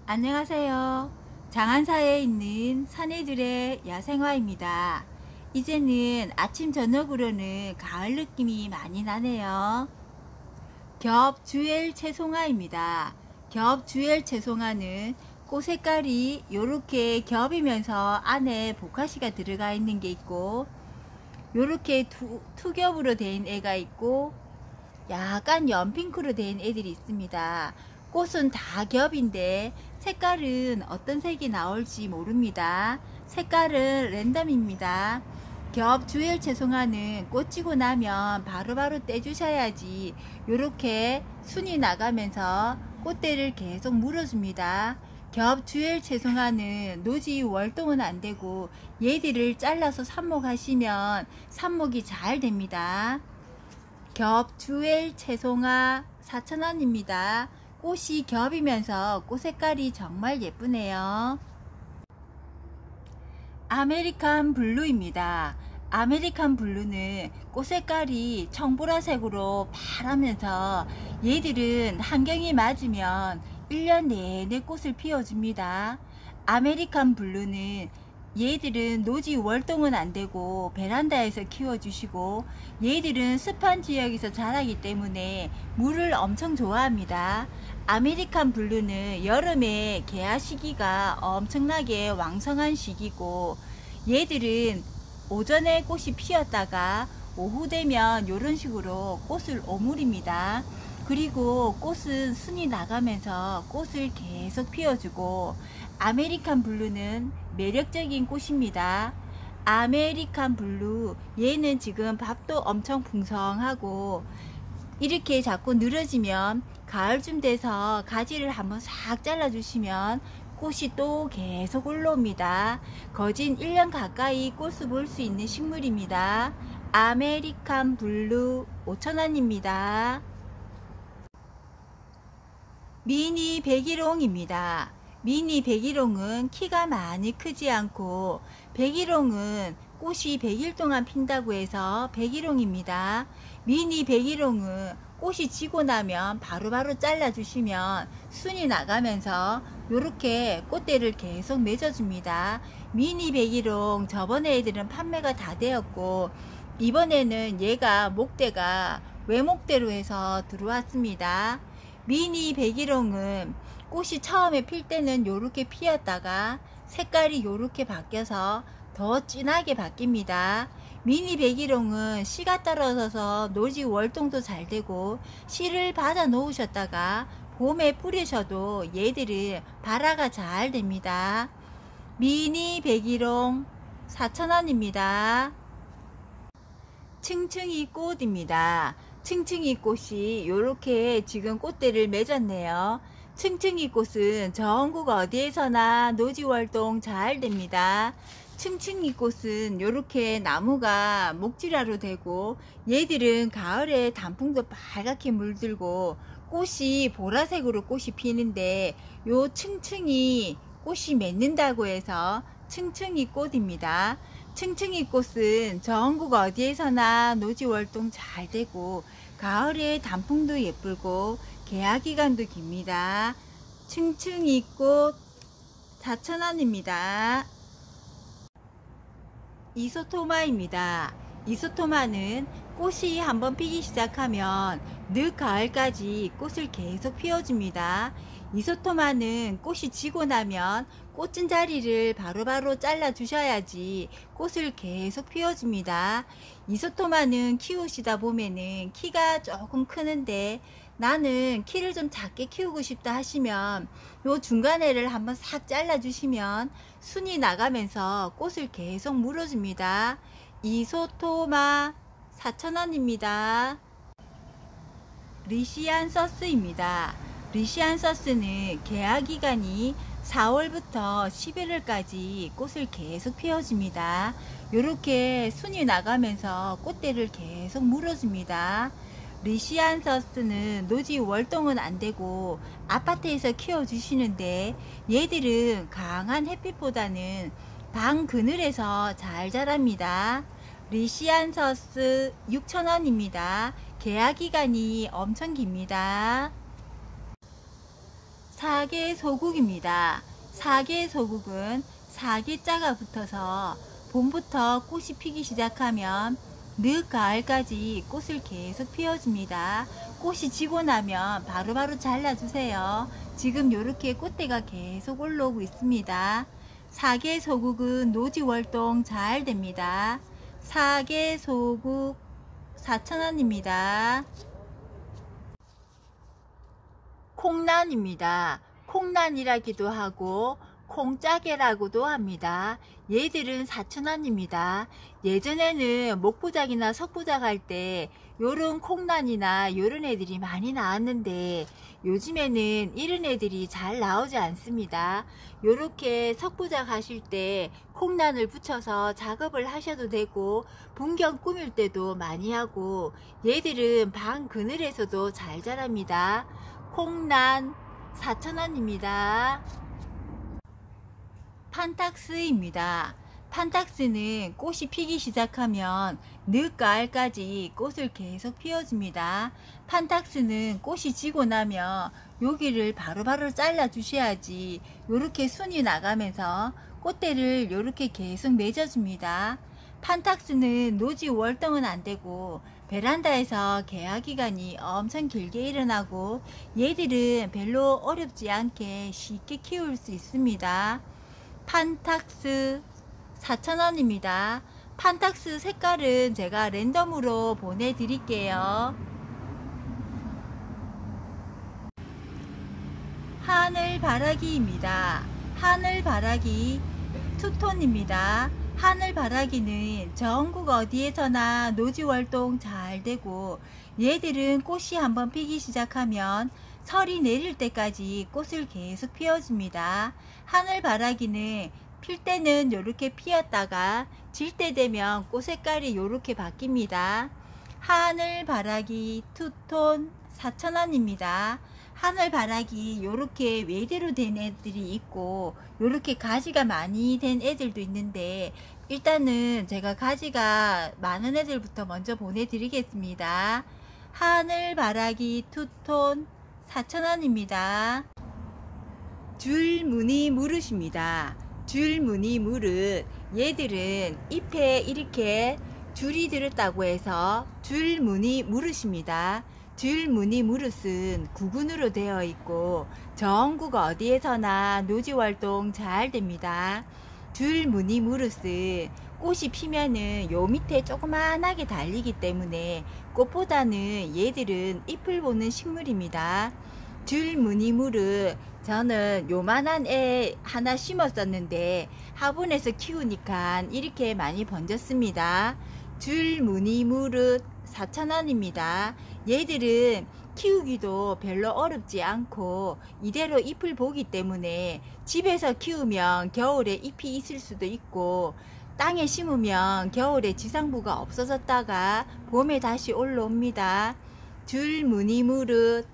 안녕하세요. 장안사에 있는 사내들의 야생화입니다. 이제는 아침 저녁으로는 가을 느낌이 많이 나네요. 겹주엘 채송화입니다. 겹주엘 채송화는 꽃 색깔이 이렇게 겹이면서 안에 보카시가 들어가 있는 게 있고, 이렇게 투겹으로 된 애가 있고, 약간 연핑크로 된 애들이 있습니다. 꽃은 다 겹인데 색깔은 어떤 색이 나올지 모릅니다. 색깔은 랜덤입니다. 겹 주엘 채송화는 꽃 지고 나면 바로바로 떼주셔야지 요렇게 순이 나가면서 꽃대를 계속 물어줍니다. 겹 주엘 채송화는 노지 월동은 안되고 얘들을 잘라서 삽목하시면 삽목이 잘 됩니다. 겹 주엘 채송화 4,000원입니다. 꽃이 겹이면서 꽃 색깔이 정말 예쁘네요. 아메리칸 블루입니다. 아메리칸 블루는 꽃 색깔이 청보라색으로 파라면서 얘들은 환경이 맞으면 1년 내내 꽃을 피워줍니다. 아메리칸 블루는 얘들은 노지 월동은 안되고 베란다에서 키워주시고, 얘들은 습한 지역에서 자라기 때문에 물을 엄청 좋아합니다. 아메리칸 블루는 여름에 개화 시기가 엄청나게 왕성한 시기고, 얘들은 오전에 꽃이 피었다가 오후 되면 이런 식으로 꽃을 오므립니다. 그리고 꽃은 순이 나가면서 꽃을 계속 피워주고, 아메리칸 블루는 매력적인 꽃입니다. 아메리칸 블루, 얘는 지금 밥도 엄청 풍성하고 이렇게 자꾸 늘어지면 가을쯤 돼서 가지를 한번 싹 잘라주시면 꽃이 또 계속 올라옵니다. 거진 1년 가까이 꽃을 볼 수 있는 식물입니다. 아메리칸 블루 5,000원입니다. 미니 백일홍입니다. 미니 백일홍은 키가 많이 크지 않고, 백일홍은 꽃이 100일 동안 핀다고 해서 백일홍입니다. 미니 백일홍은 꽃이 지고 나면 바로바로 잘라주시면 순이 나가면서 이렇게 꽃대를 계속 맺어줍니다. 미니 백일홍 저번에 애들은 판매가 다 되었고, 이번에는 얘가 목대가 외목대로 해서 들어왔습니다. 미니 백일홍은 꽃이 처음에 필 때는 요렇게 피었다가 색깔이 요렇게 바뀌어서 더 진하게 바뀝니다. 미니 백일홍은 씨가 떨어져서 노지 월동도 잘 되고, 씨를 받아 놓으셨다가 봄에 뿌리셔도 얘들은 발화가 잘 됩니다. 미니 백일홍 4,000원입니다. 층층이 꽃입니다. 층층이 꽃이 이렇게 지금 꽃대를 맺었네요. 층층이 꽃은 전국 어디에서나 노지월동 잘 됩니다. 층층이 꽃은 이렇게 나무가 목지라로 되고, 얘들은 가을에 단풍도 빨갛게 물들고 꽃이 보라색으로 꽃이 피는데, 요 층층이 꽃이 맺는다고 해서 층층이 꽃입니다. 층층이 꽃은 전국 어디에서나 노지월동 잘 되고 가을에 단풍도 예쁘고 개화 기간도 깁니다. 층층이 꽃 4,000원입니다. 이소토마입니다. 이소토마는 꽃이 한번 피기 시작하면 늦 가을까지 꽃을 계속 피워줍니다. 이소토마는 꽃이 지고 나면 꽃은 자리를 바로바로 잘라 주셔야지 꽃을 계속 피워줍니다. 이소토마는 키우시다 보면은 키가 조금 크는데 나는 키를 좀 작게 키우고 싶다 하시면 요 중간에를 한번 싹 잘라 주시면 순이 나가면서 꽃을 계속 물어줍니다. 이소토마 4,000원입니다. 리시안서스입니다. 리시안서스는 개화 기간이 4월부터 11월까지 꽃을 계속 피워줍니다. 이렇게 순이 나가면서 꽃대를 계속 물어줍니다. 리시안서스는 노지 월동은 안되고 아파트에서 키워주시는데, 얘들은 강한 햇빛보다는 방 그늘에서 잘 자랍니다. 리시안서스 6,000원입니다. 개화 기간이 엄청 깁니다. 사계소국입니다. 사계소국은 사계자가 붙어서 봄부터 꽃이 피기 시작하면 늦 가을까지 꽃을 계속 피워줍니다. 꽃이 지고 나면 바로바로 잘라주세요. 지금 이렇게 꽃대가 계속 올라오고 있습니다. 사계소국은 노지월동 잘 됩니다. 사계소국 4,000원입니다. 콩란입니다. 콩란이라기도 하고 콩짜개라고도 합니다. 얘들은 4,000원입니다. 예전에는 목부작이나 석부작 할 때 요런 콩란이나 요런 애들이 많이 나왔는데 요즘에는 이런 애들이 잘 나오지 않습니다. 요렇게 석부작 하실 때 콩란을 붙여서 작업을 하셔도 되고 분경 꾸밀 때도 많이 하고 얘들은 방 그늘에서도 잘 자랍니다. 콩란 4,000원입니다. 판탁스입니다. 판탁스는 꽃이 피기 시작하면 늦가을까지 꽃을 계속 피워줍니다. 판탁스는 꽃이 지고 나면 여기를 바로바로 잘라 주셔야지 요렇게 순이 나가면서 꽃대를 요렇게 계속 맺어줍니다. 판탁스는 노지 월동은 안되고 베란다에서 개화기간이 엄청 길게 일어나고 얘들은 별로 어렵지 않게 쉽게 키울 수 있습니다. 판탁스 4,000원입니다. 판탁스 색깔은 제가 랜덤으로 보내드릴게요. 하늘바라기입니다. 하늘바라기 투톤입니다. 하늘바라기는 전국 어디에서나 노지월동 잘 되고 얘들은 꽃이 한번 피기 시작하면 설이 내릴 때까지 꽃을 계속 피워줍니다. 하늘바라기는 필 때는 이렇게 피었다가 질 때 되면 꽃 색깔이 이렇게 바뀝니다. 하늘바라기 투톤 4,000원입니다. 하늘바라기 이렇게 외대로 된 애들이 있고 이렇게 가지가 많이 된 애들도 있는데 일단은 제가 가지가 많은 애들부터 먼저 보내드리겠습니다. 하늘바라기 투톤 4,000원입니다. 줄무늬 무릇입니다. 줄무늬 무릇 얘들은 잎에 이렇게 줄이 들었다고 해서 줄무늬 무릇입니다. 줄무늬 무릇은 구근으로 되어 있고 전국 어디에서나 노지월동 잘 됩니다. 줄무늬 무릇은 꽃이 피면은 요 밑에 조그만하게 달리기 때문에 꽃보다는 얘들은 잎을 보는 식물입니다. 줄무늬 무릇 저는 요만한 애 하나 심었었는데 화분에서 키우니까 이렇게 많이 번졌습니다. 줄무늬 무릇 4,000원입니다. 얘들은 키우기도 별로 어렵지 않고 이대로 잎을 보기 때문에 집에서 키우면 겨울에 잎이 있을 수도 있고 땅에 심으면 겨울에 지상부가 없어졌다가 봄에 다시 올라옵니다. 줄무늬 무릇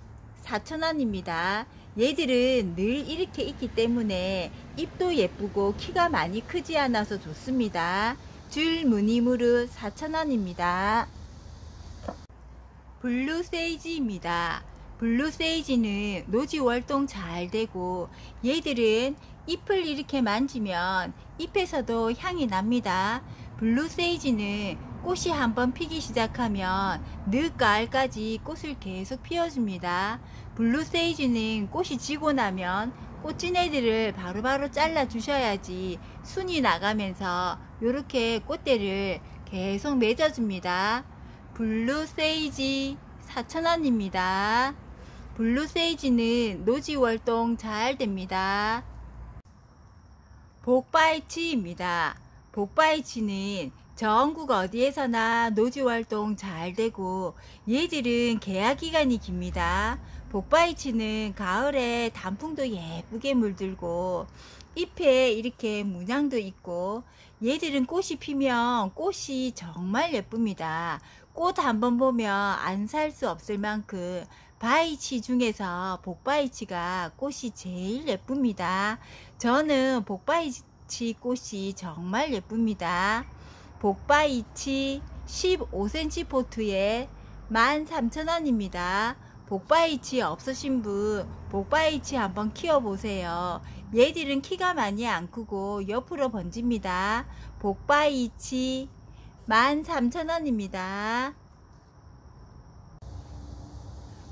4,000원입니다. 얘들은 늘 이렇게 있기 때문에 잎도 예쁘고 키가 많이 크지 않아서 좋습니다. 줄무늬 무릇 4,000원입니다. 블루세이지입니다. 블루세이지는 노지월동 잘 되고 얘들은 잎을 이렇게 만지면 잎에서도 향이 납니다. 블루세이지는 꽃이 한번 피기 시작하면 늦가을까지 꽃을 계속 피워줍니다. 블루세이지는 꽃이 지고 나면 꽃진 애들을 바로바로 잘라 주셔야지 순이 나가면서 이렇게 꽃대를 계속 맺어줍니다. 블루세이지 4,000원입니다. 블루세이지는 노지월동 잘 됩니다. 복바이치입니다. 복바이치는 전국 어디에서나 노지월동 잘 되고 얘들은 개화기간이 깁니다. 복바이치는 가을에 단풍도 예쁘게 물들고 잎에 이렇게 문양도 있고 얘들은 꽃이 피면 꽃이 정말 예쁩니다. 꽃 한번 보면 안 살 수 없을 만큼 바이치 중에서 복바이치가 꽃이 제일 예쁩니다. 저는 복바이치 꽃이 정말 예쁩니다. 복바이치 15cm 포트에 13,000원입니다. 복바이치 없으신 분 복바이치 한번 키워보세요. 얘들은 키가 많이 안 크고 옆으로 번집니다. 복바이치 13,000원입니다.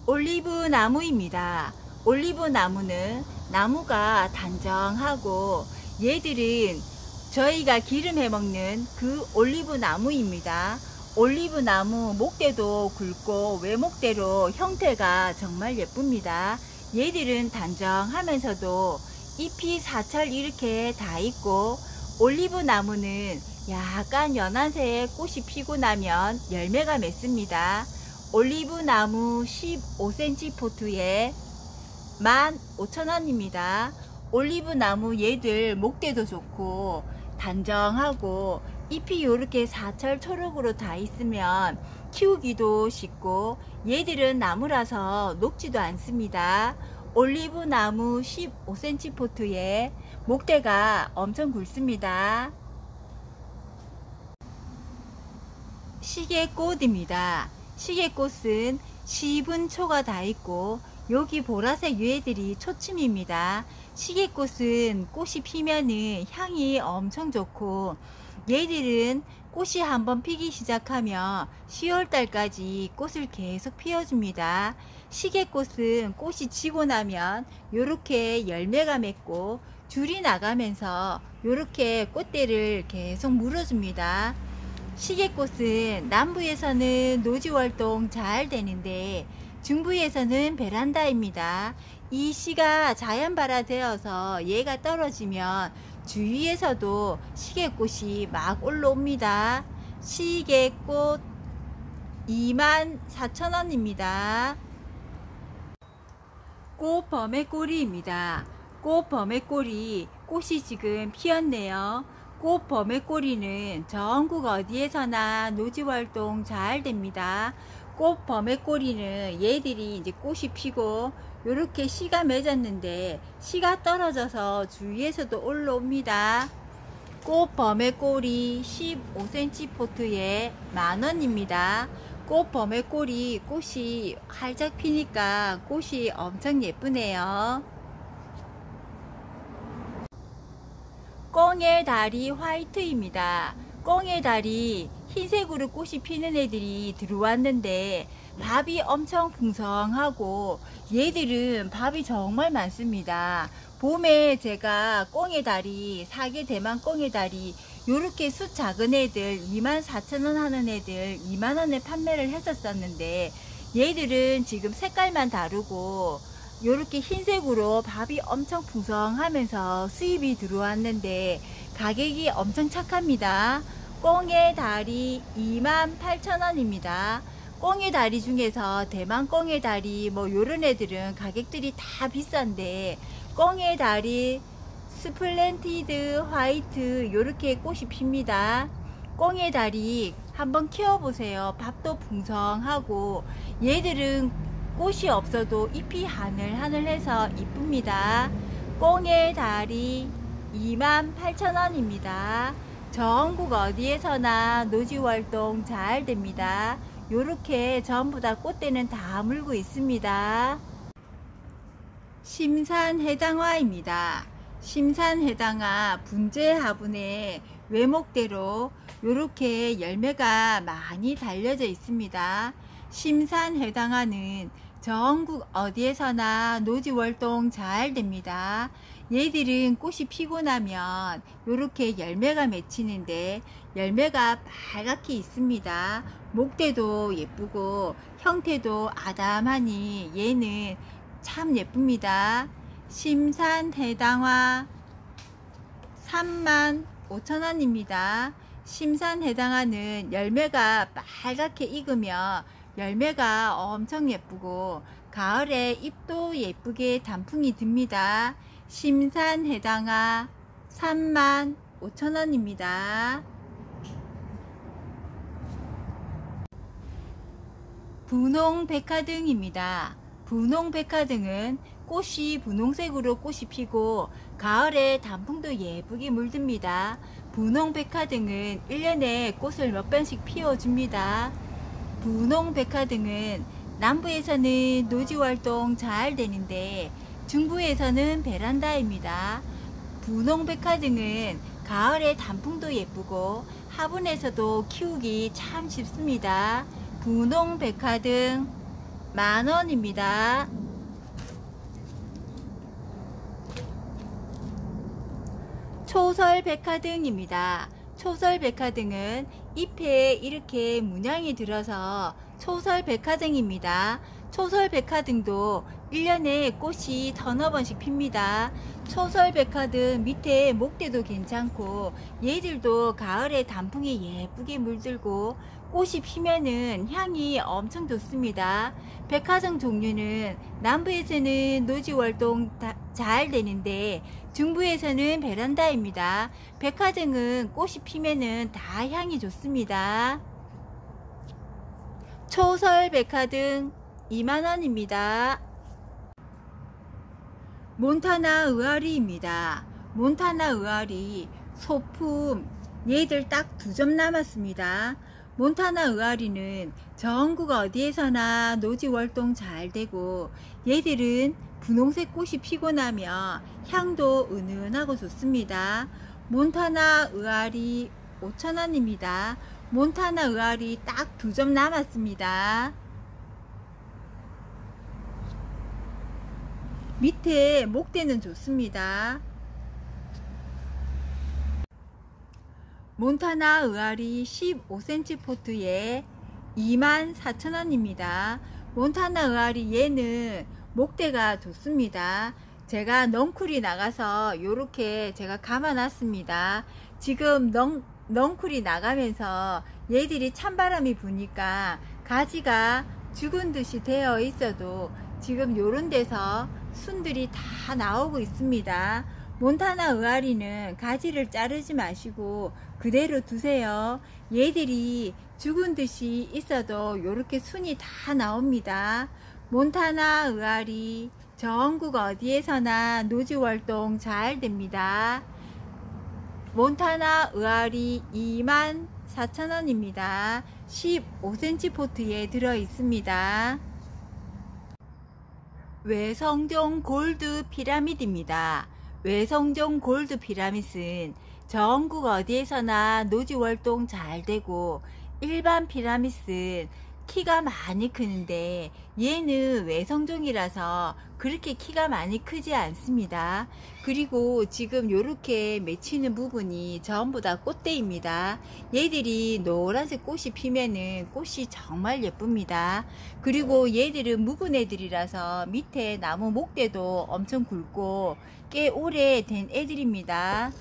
올리브 나무입니다. 올리브 나무는 나무가 단정하고 얘들은 저희가 기름 해먹는 그 올리브 나무입니다. 올리브 나무 목대도 굵고 외목대로 형태가 정말 예쁩니다. 얘들은 단정하면서도 잎이 사철 이렇게 다 있고 올리브 나무는 약간 연한색의 꽃이 피고 나면 열매가 맺습니다. 올리브 나무 15cm 포트에 15,000원입니다. 올리브 나무 얘들 목대도 좋고 단정하고 잎이 이렇게 사철 초록으로 다 있으면 키우기도 쉽고 얘들은 나무라서 녹지도 않습니다. 올리브 나무 15cm 포트에 목대가 엄청 굵습니다. 시계꽃입니다. 시계꽃은 10은 초가 다 있고 여기 보라색 유해들이 초침입니다. 시계꽃은 꽃이 피면은 향이 엄청 좋고 얘들은 꽃이 한번 피기 시작하면 10월달까지 꽃을 계속 피워줍니다. 시계꽃은 꽃이 지고 나면 이렇게 열매가 맺고 줄이 나가면서 이렇게 꽃대를 계속 물어줍니다. 시계꽃은 남부에서는 노지활동 잘 되는데 중부에서는 베란다입니다. 이 씨가 자연발화되어서 얘가 떨어지면 주위에서도 시계꽃이 막 올라옵니다. 시계꽃 24,000원입니다. 꽃범의꼬리입니다. 꽃범의꼬리 꽃이 지금 피었네요. 꽃범의꼬리는 전국 어디에서나 노지활동 잘 됩니다. 꽃범의꼬리는 얘들이 이제 꽃이 피고 이렇게 씨가 맺었는데 씨가 떨어져서 주위에서도 올라옵니다. 꽃범의꼬리 15cm 포트에 10,000원입니다. 꽃범의꼬리 꽃이 활짝 피니까 꽃이 엄청 예쁘네요. 꽁의 다리 화이트입니다. 꽁의 다리 흰색으로 꽃이 피는 애들이 들어왔는데 밥이 엄청 풍성하고 얘들은 밥이 정말 많습니다. 봄에 제가 꽁의 다리 사계 대만 꽁의 다리 요렇게 숫 작은 애들 24,000원 하는 애들 2만원에 판매를 했었었는데 얘들은 지금 색깔만 다르고 요렇게 흰색으로 밥이 엄청 풍성하면서 수입이 들어왔는데 가격이 엄청 착합니다. 꽁의 다리 28,000원입니다. 꽁의 다리 중에서 대만 꽁의 다리 뭐 요런 애들은 가격들이 다 비싼데 꽁의 다리 스플렌티드 화이트 요렇게 꽃이 핍니다. 꽁의 다리 한번 키워보세요. 밥도 풍성하고 얘들은 꽃이 없어도 잎이 하늘하늘해서 이쁩니다. 꽁의 다리 28,000원입니다. 전국 어디에서나 노지활동 잘 됩니다. 요렇게 전부 다 꽃대는 다 물고 있습니다. 심산해당화입니다. 심산해당화 분재 화분에 외목대로 요렇게 열매가 많이 달려져 있습니다. 심산해당화는 전국 어디에서나 노지활동 잘 됩니다. 얘들은 꽃이 피고 나면 이렇게 열매가 맺히는데 열매가 빨갛게 있습니다. 목대도 예쁘고 형태도 아담하니 얘는 참 예쁩니다. 심산해당화 35,000원입니다. 심산해당화는 열매가 빨갛게 익으면 열매가 엄청 예쁘고 가을에 잎도 예쁘게 단풍이 듭니다. 심산해당화 35,000원입니다. 분홍백화등입니다. 분홍백화등은 꽃이 분홍색으로 꽃이 피고 가을에 단풍도 예쁘게 물듭니다. 분홍백화등은 1년에 꽃을 몇 번씩 피워줍니다. 분홍백화등은 남부에서는 노지 활동 잘 되는데 중부에서는 베란다입니다. 분홍백화등은 가을에 단풍도 예쁘고 화분에서도 키우기 참 쉽습니다. 분홍백화등 10,000원입니다. 초설백화등입니다. 초설백화등은 잎에 이렇게 문양이 들어서 초설백화등입니다. 초설백화등도 1년에 꽃이 1000번씩 핍니다. 초설백화등 밑에 목대도 괜찮고 얘들도 가을에 단풍에 예쁘게 물들고 꽃이 피면은 향이 엄청 좋습니다. 백화등 종류는 남부에서는 노지활동 잘 되는데 중부에서는 베란다입니다. 백화등은 꽃이 피면은 다 향이 좋습니다. 초설백화등 20,000원입니다. 몬타나 의아리입니다. 몬타나 의아리 소품 얘들 딱 2점 남았습니다. 몬타나 의아리는 전국 어디에서나 노지활동 잘 되고 얘들은 분홍색 꽃이 피고 나면 향도 은은하고 좋습니다. 몬타나 의아리 5,000원입니다. 몬타나 의아리 딱 2점 남았습니다. 밑에 목대는 좋습니다. 몬타나 의아리 15cm 포트에 24,000원입니다. 몬타나 의아리 얘는 목대가 좋습니다. 제가 넝쿨이 나가서 요렇게 제가 감아놨습니다. 지금 넝쿨이 나가면서 얘들이 찬바람이 부니까 가지가 죽은 듯이 되어 있어도 지금 요런 데서 순들이 다 나오고 있습니다. 몬타나 의아리는 가지를 자르지 마시고 그대로 두세요. 얘들이 죽은 듯이 있어도 요렇게 순이 다 나옵니다. 몬타나 의아리 전국 어디에서나 노지활동 잘 됩니다. 몬타나 의아리 24,000원입니다. 15cm 포트에 들어 있습니다. 외성종 골드 피라밋입니다. 외성종 골드 피라밋은 전국 어디에서나 노지활동 잘 되고 일반 피라밋은 키가 많이 크는데 얘는 외성종이라서 그렇게 키가 많이 크지 않습니다. 그리고 지금 요렇게 맺히는 부분이 전부 다 꽃대입니다. 얘들이 노란색 꽃이 피면은 꽃이 정말 예쁩니다. 그리고 얘들은 묵은 애들이라서 밑에 나무 목대도 엄청 굵고 꽤 오래된 애들입니다.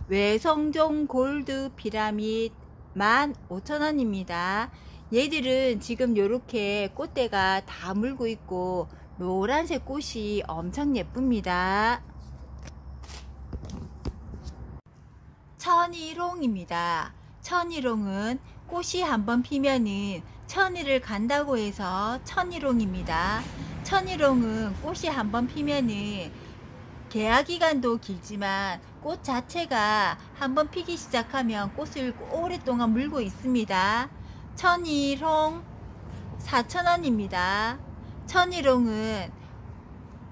외성종 골드 피라밋 15,000원입니다. 얘들은 지금 요렇게 꽃대가 다 물고 있고 노란색 꽃이 엄청 예쁩니다. 천일홍입니다. 천일홍은 꽃이 한번 피면은 천일을 간다고 해서 천일홍입니다. 천일홍은 꽃이 한번 피면은 개화기간도 길지만 꽃 자체가 한번 피기 시작하면 꽃을 오랫동안 물고 있습니다. 천일홍 4,000원입니다. 천일홍은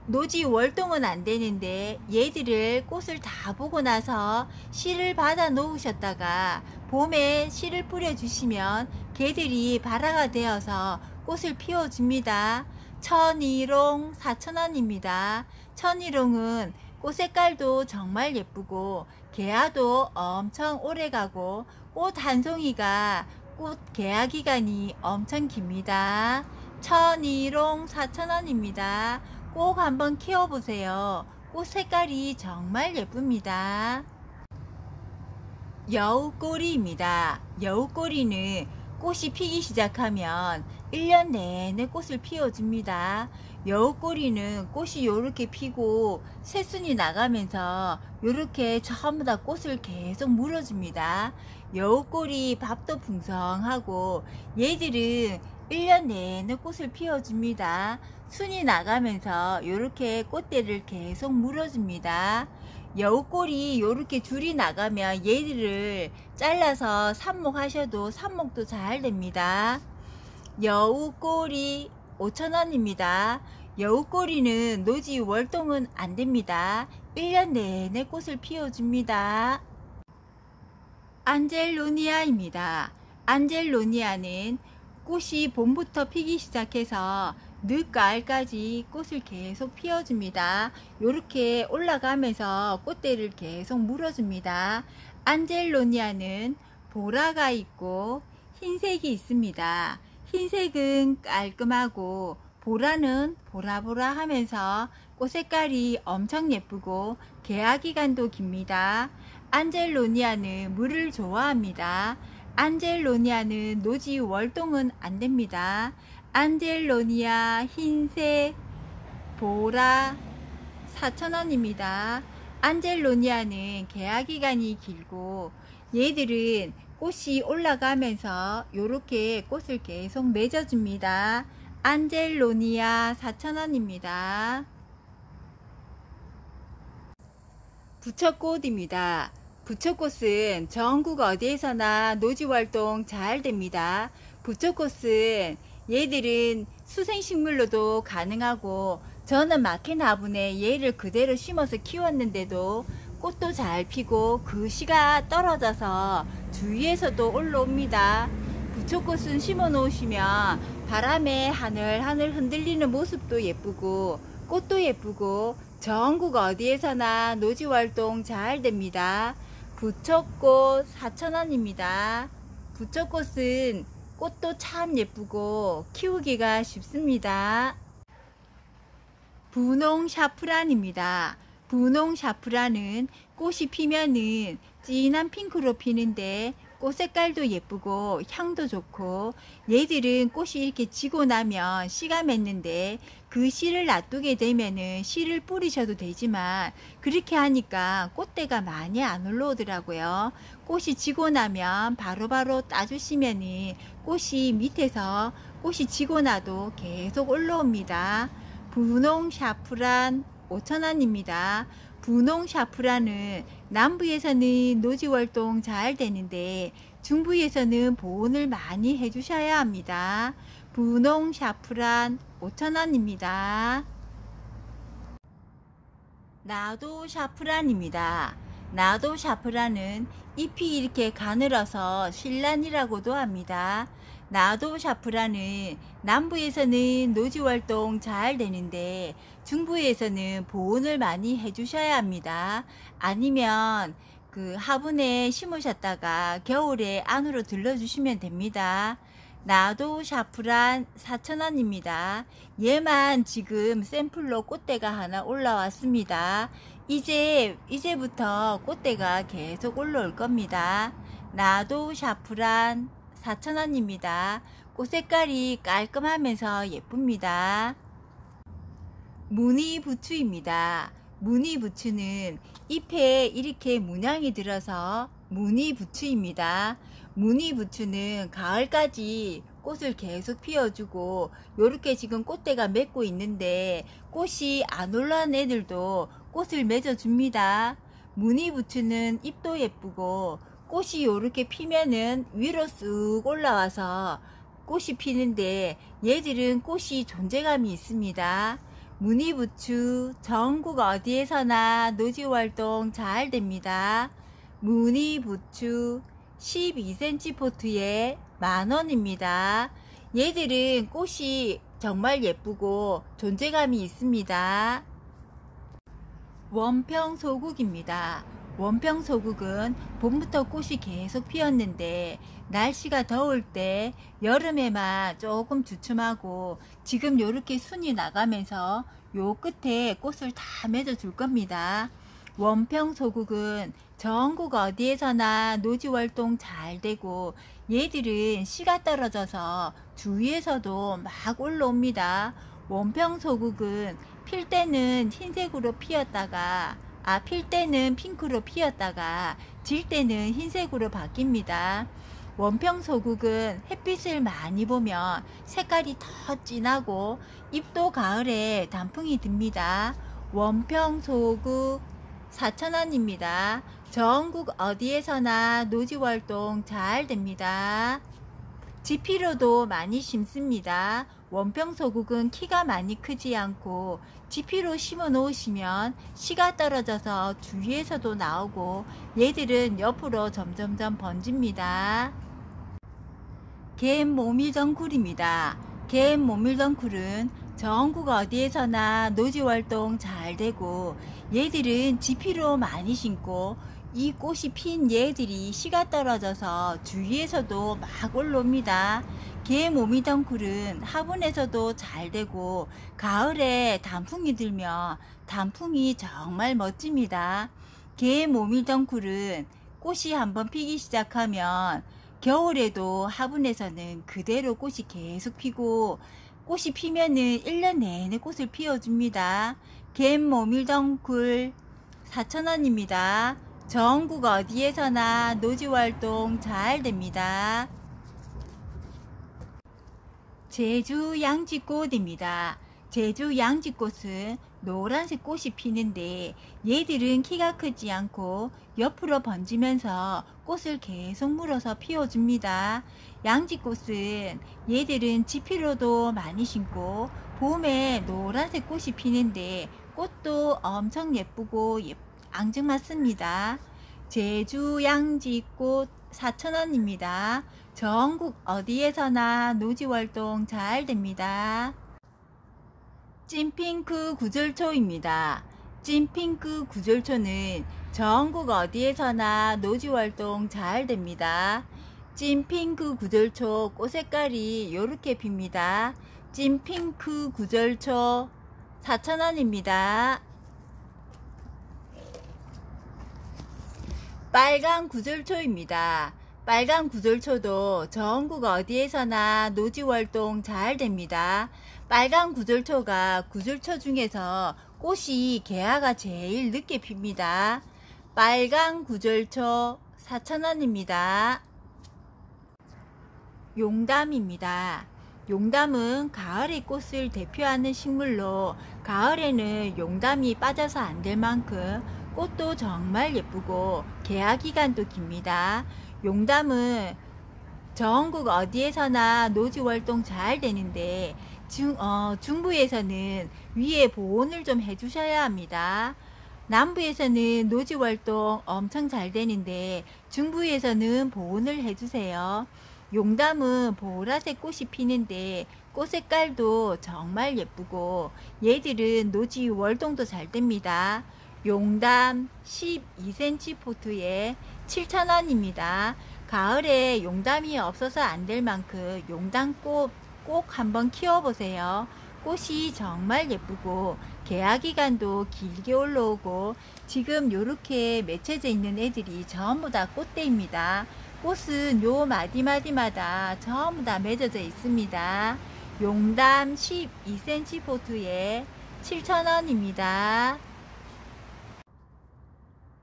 노지 월동은 안 되는데 얘들을 꽃을 다 보고 나서 씨를 받아 놓으셨다가 봄에 씨를 뿌려 주시면 개들이 발화가 되어서 꽃을 피워 줍니다. 천일홍 4,000원입니다. 천일홍은 꽃 색깔도 정말 예쁘고 개화도 엄청 오래가고 꽃 한 송이가 꽃 개화 기간이 엄청 깁니다. 천일홍 4,000원입니다. 꼭 한번 키워보세요. 꽃 색깔이 정말 예쁩니다. 여우꼬리입니다. 여우꼬리는 꽃이 피기 시작하면 1년 내내 꽃을 피워줍니다. 여우꼬리는 꽃이 요렇게 피고 새순이 나가면서 요렇게 전부 다 꽃을 계속 물어줍니다. 여우꼬리 밥도 풍성하고 얘들은 1년 내내 꽃을 피워줍니다. 순이 나가면서 요렇게 꽃대를 계속 물어줍니다. 여우꼬리 요렇게 줄이 나가면 얘들을 잘라서 삽목하셔도 삽목도 잘 됩니다. 여우꼬리 5,000원입니다. 여우꼬리는 노지 월동은 안됩니다. 1년 내내 꽃을 피워줍니다. 안젤로니아입니다. 안젤로니아는 꽃이 봄부터 피기 시작해서 늦가을까지 꽃을 계속 피워줍니다. 이렇게 올라가면서 꽃대를 계속 물어줍니다. 안젤로니아는 보라가 있고 흰색이 있습니다. 흰색은 깔끔하고 보라는 보라보라 하면서 꽃 색깔이 엄청 예쁘고 개화기간도 깁니다. 안젤로니아는 물을 좋아합니다. 안젤로니아는 노지 월동은 안됩니다. 안젤로니아 흰색 보라 4,000원입니다. 안젤로니아는 개화기간이 길고 얘들은 꽃이 올라가면서 이렇게 꽃을 계속 맺어줍니다. 안젤로니아 4,000원입니다. 부처꽃입니다. 부처꽃은 전국 어디에서나 노지활동 잘 됩니다. 부처꽃은 얘들은 수생식물로도 가능하고 저는 마켓 화분에 얘를 그대로 심어서 키웠는데도 꽃도 잘 피고 그 씨가 떨어져서 주위에서도 올라옵니다. 부처꽃은 심어 놓으시면 바람에 하늘하늘 흔들리는 모습도 예쁘고 꽃도 예쁘고 전국 어디에서나 노지활동 잘 됩니다. 부처꽃 4,000원입니다. 부처꽃은 꽃도 참 예쁘고 키우기가 쉽습니다. 분홍 샤프란입니다. 분홍 샤프란은 꽃이 피면은 진한 핑크로 피는데 꽃 색깔도 예쁘고 향도 좋고 얘들은 꽃이 이렇게 지고 나면 씨가 맺는데 그 씨를 놔두게 되면은 씨를 뿌리셔도 되지만 그렇게 하니까 꽃대가 많이 안 올라오더라고요. 꽃이 지고 나면 바로바로 따주시면은 꽃이 밑에서 꽃이 지고 나도 계속 올라옵니다. 분홍 샤프란 5,000원입니다. 분홍 샤프란은 남부에서는 노지활동 잘 되는데 중부에서는 보온을 많이 해주셔야 합니다. 분홍 샤프란 5,000원입니다. 나도 샤프란입니다. 나도 샤프란은 잎이 이렇게 가늘어서 신란이라고도 합니다. 나도 샤프란은 남부에서는 노지활동 잘 되는데 중부에서는 보온을 많이 해주셔야 합니다. 아니면 그 화분에 심으셨다가 겨울에 안으로 들러주시면 됩니다. 나도 샤프란 4,000원입니다. 얘만 지금 샘플로 꽃대가 하나 올라왔습니다. 이제부터 꽃대가 계속 올라올 겁니다. 나도 샤프란 4,000원입니다. 꽃 색깔이 깔끔하면서 예쁩니다. 무늬부추입니다. 무늬부추는 잎에 이렇게 문양이 들어서 무늬부추입니다. 무늬부추는 가을까지 꽃을 계속 피워주고 요렇게 지금 꽃대가 맺고 있는데 꽃이 안 올라온 애들도 꽃을 맺어줍니다. 무늬부추는 잎도 예쁘고 꽃이 요렇게 피면은 위로 쑥 올라와서 꽃이 피는데 얘들은 꽃이 존재감이 있습니다. 무늬부추 전국 어디에서나 노지활동 잘 됩니다. 무늬부추 12cm 포트에 10,000원입니다. 얘들은 꽃이 정말 예쁘고 존재감이 있습니다. 원평소국입니다. 원평소국은 봄부터 꽃이 계속 피었는데 날씨가 더울 때 여름에만 조금 주춤하고 지금 요렇게 순이 나가면서 요 끝에 꽃을 다 맺어 줄 겁니다. 원평소국은 전국 어디에서나 노지활동 잘 되고 얘들은 씨가 떨어져서 주위에서도 막 올라옵니다. 원평소국은 필 때는 흰색으로 피었다가 필 때는 핑크로 피었다가 질 때는 흰색으로 바뀝니다. 원평소국은 햇빛을 많이 보면 색깔이 더 진하고 잎도 가을에 단풍이 듭니다. 원평소국 4,000원입니다. 전국 어디에서나 노지활동 잘 됩니다. 지피로도 많이 심습니다. 원평소국은 키가 많이 크지 않고 지피로 심어 놓으시면 씨가 떨어져서 주위에서도 나오고 얘들은 옆으로 점점점 번집니다. 갯모밀덩굴입니다. 갯모밀덩굴은 전국 어디에서나 노지활동 잘 되고 얘들은 지피로 많이 심고 이 꽃이 핀 얘들이 씨가 떨어져서 주위에서도 막 올라옵니다. 갯모밀덩굴은 화분에서도 잘 되고 가을에 단풍이 들면 단풍이 정말 멋집니다. 갯모밀덩굴은 꽃이 한번 피기 시작하면 겨울에도 화분에서는 그대로 꽃이 계속 피고 꽃이 피면은 1년 내내 꽃을 피워줍니다. 갯모밀덩굴 4,000원입니다. 전국 어디에서나 노지활동 잘 됩니다. 제주 양지꽃입니다. 제주 양지꽃은 노란색 꽃이 피는데 얘들은 키가 크지 않고 옆으로 번지면서 꽃을 계속 물어서 피워줍니다. 양지꽃은 얘들은 지피로도 많이 심고 봄에 노란색 꽃이 피는데 꽃도 엄청 예쁘고 앙증맞습니다. 제주 양지꽃 4,000원입니다. 전국 어디에서나 노지활동 잘 됩니다. 찐핑크 구절초입니다. 찐핑크 구절초는 전국 어디에서나 노지활동 잘 됩니다. 찐핑크 구절초 꽃 색깔이 이렇게 핍니다. 찐핑크 구절초 4,000원입니다. 빨간 구절초입니다. 빨간 구절초도 전국 어디에서나 노지활동 잘 됩니다. 빨간 구절초가 구절초 중에서 꽃이 개화가 제일 늦게 핍니다. 빨간 구절초 4,000원입니다. 용담입니다. 용담은 가을의 꽃을 대표하는 식물로 가을에는 용담이 빠져서 안 될 만큼 꽃도 정말 예쁘고 개화 기간도 깁니다. 용담은 전국 어디에서나 노지활동 잘 되는데 중부에서는 위에 보온을 좀 해주셔야 합니다. 남부에서는 노지활동 엄청 잘 되는데 중부에서는 보온을 해주세요. 용담은 보라색 꽃이 피는데 꽃 색깔도 정말 예쁘고 얘들은 노지월동도 잘 됩니다. 용담 12cm 포트에 7,000원입니다. 가을에 용담이 없어서 안 될 만큼 용담꽃 꼭 한번 키워보세요. 꽃이 정말 예쁘고 개화 기간도 길게 올라오고 지금 요렇게 맺혀져 있는 애들이 전부 다 꽃대입니다. 꽃은 요 마디마디마다 전부 다 맺어져 있습니다. 용담 12cm 포트에 7,000원입니다.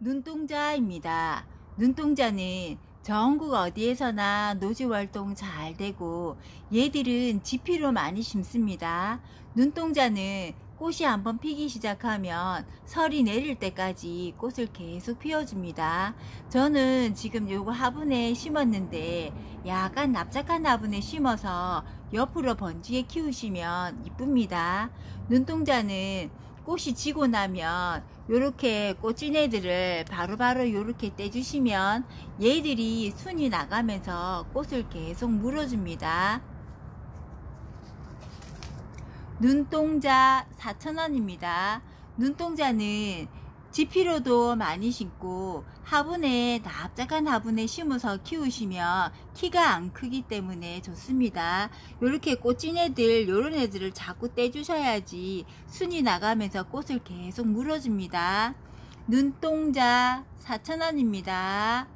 눈동자입니다. 눈동자는 전국 어디에서나 노지활동 잘 되고 얘들은 지피로 많이 심습니다. 눈동자는 꽃이 한번 피기 시작하면 설이 내릴 때까지 꽃을 계속 피워줍니다. 저는 지금 요거 화분에 심었는데 약간 납작한 화분에 심어서 옆으로 번지게 키우시면 이쁩니다. 눈동자는 꽃이 지고 나면 요렇게 꽂힌 애들을 바로바로 요렇게 떼주시면 얘들이 순이 나가면서 꽃을 계속 물어줍니다. 눈동자 4,000원입니다. 눈동자는 지피로도 많이 심고 화분에 납작한 화분에 심어서 키우시면 키가 안 크기 때문에 좋습니다. 이렇게 꽂힌 애들 요런 애들을 자꾸 떼주셔야지 순이 나가면서 꽃을 계속 물어줍니다. 눈동자 4,000원입니다.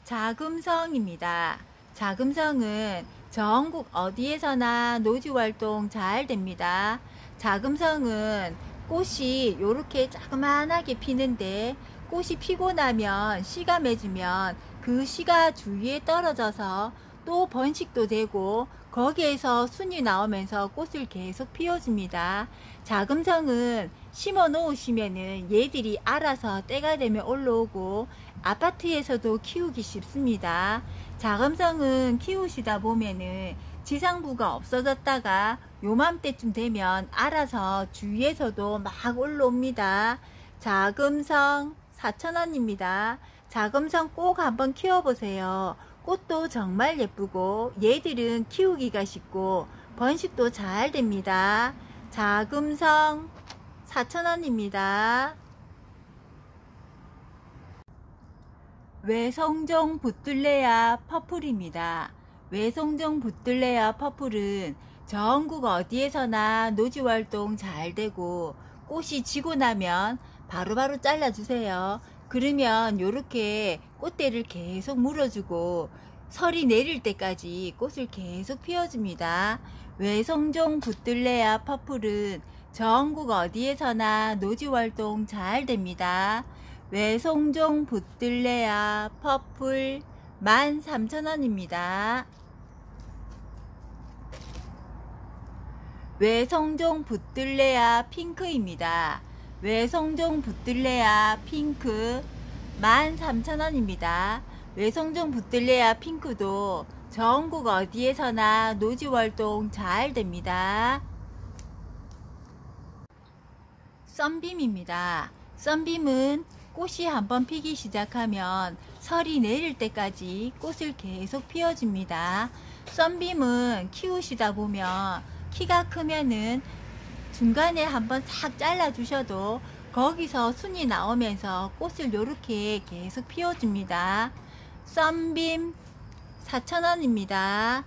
자금성입니다. 자금성은 전국 어디에서나 노지활동 잘 됩니다. 자금성은 꽃이 이렇게 자그만하게 피는데 꽃이 피고 나면 씨가 맺으면 그 씨가 주위에 떨어져서 또 번식도 되고 거기에서 순이 나오면서 꽃을 계속 피워줍니다. 자금성은 심어 놓으시면은 얘들이 알아서 때가 되면 올라오고 아파트에서도 키우기 쉽습니다. 자금성은 키우시다 보면은 지상부가 없어졌다가 요맘때쯤 되면 알아서 주위에서도 막 올라옵니다. 자금성 4,000원입니다. 자금성 꼭 한번 키워보세요. 꽃도 정말 예쁘고 얘들은 키우기가 쉽고 번식도 잘 됩니다. 자금성 4,000원입니다. 외성종 붙들레아 퍼플입니다. 외성종 붙들레아 퍼플은 전국 어디에서나 노지활동 잘 되고 꽃이 지고 나면 바로바로 잘라주세요. 그러면 요렇게 꽃대를 계속 물어주고 설이 내릴 때까지 꽃을 계속 피워줍니다. 외성종 붙들레아 퍼플은 전국 어디에서나 노지활동 잘 됩니다. 외성종 붙들레아 퍼플 13,000원입니다. 외성종 붙들레아 핑크입니다. 외성종 붙들레아 핑크 13,000원입니다. 외성종 붙들레아 핑크도 전국 어디에서나 노지활동 잘 됩니다. 썬빔입니다. 썬빔은 꽃이 한번 피기 시작하면 설이 내릴 때까지 꽃을 계속 피워줍니다. 썬빔은 키우시다 보면 키가 크면은 중간에 한번 싹 잘라 주셔도 거기서 순이 나오면서 꽃을 요렇게 계속 피워줍니다. 썬빔 4,000원입니다.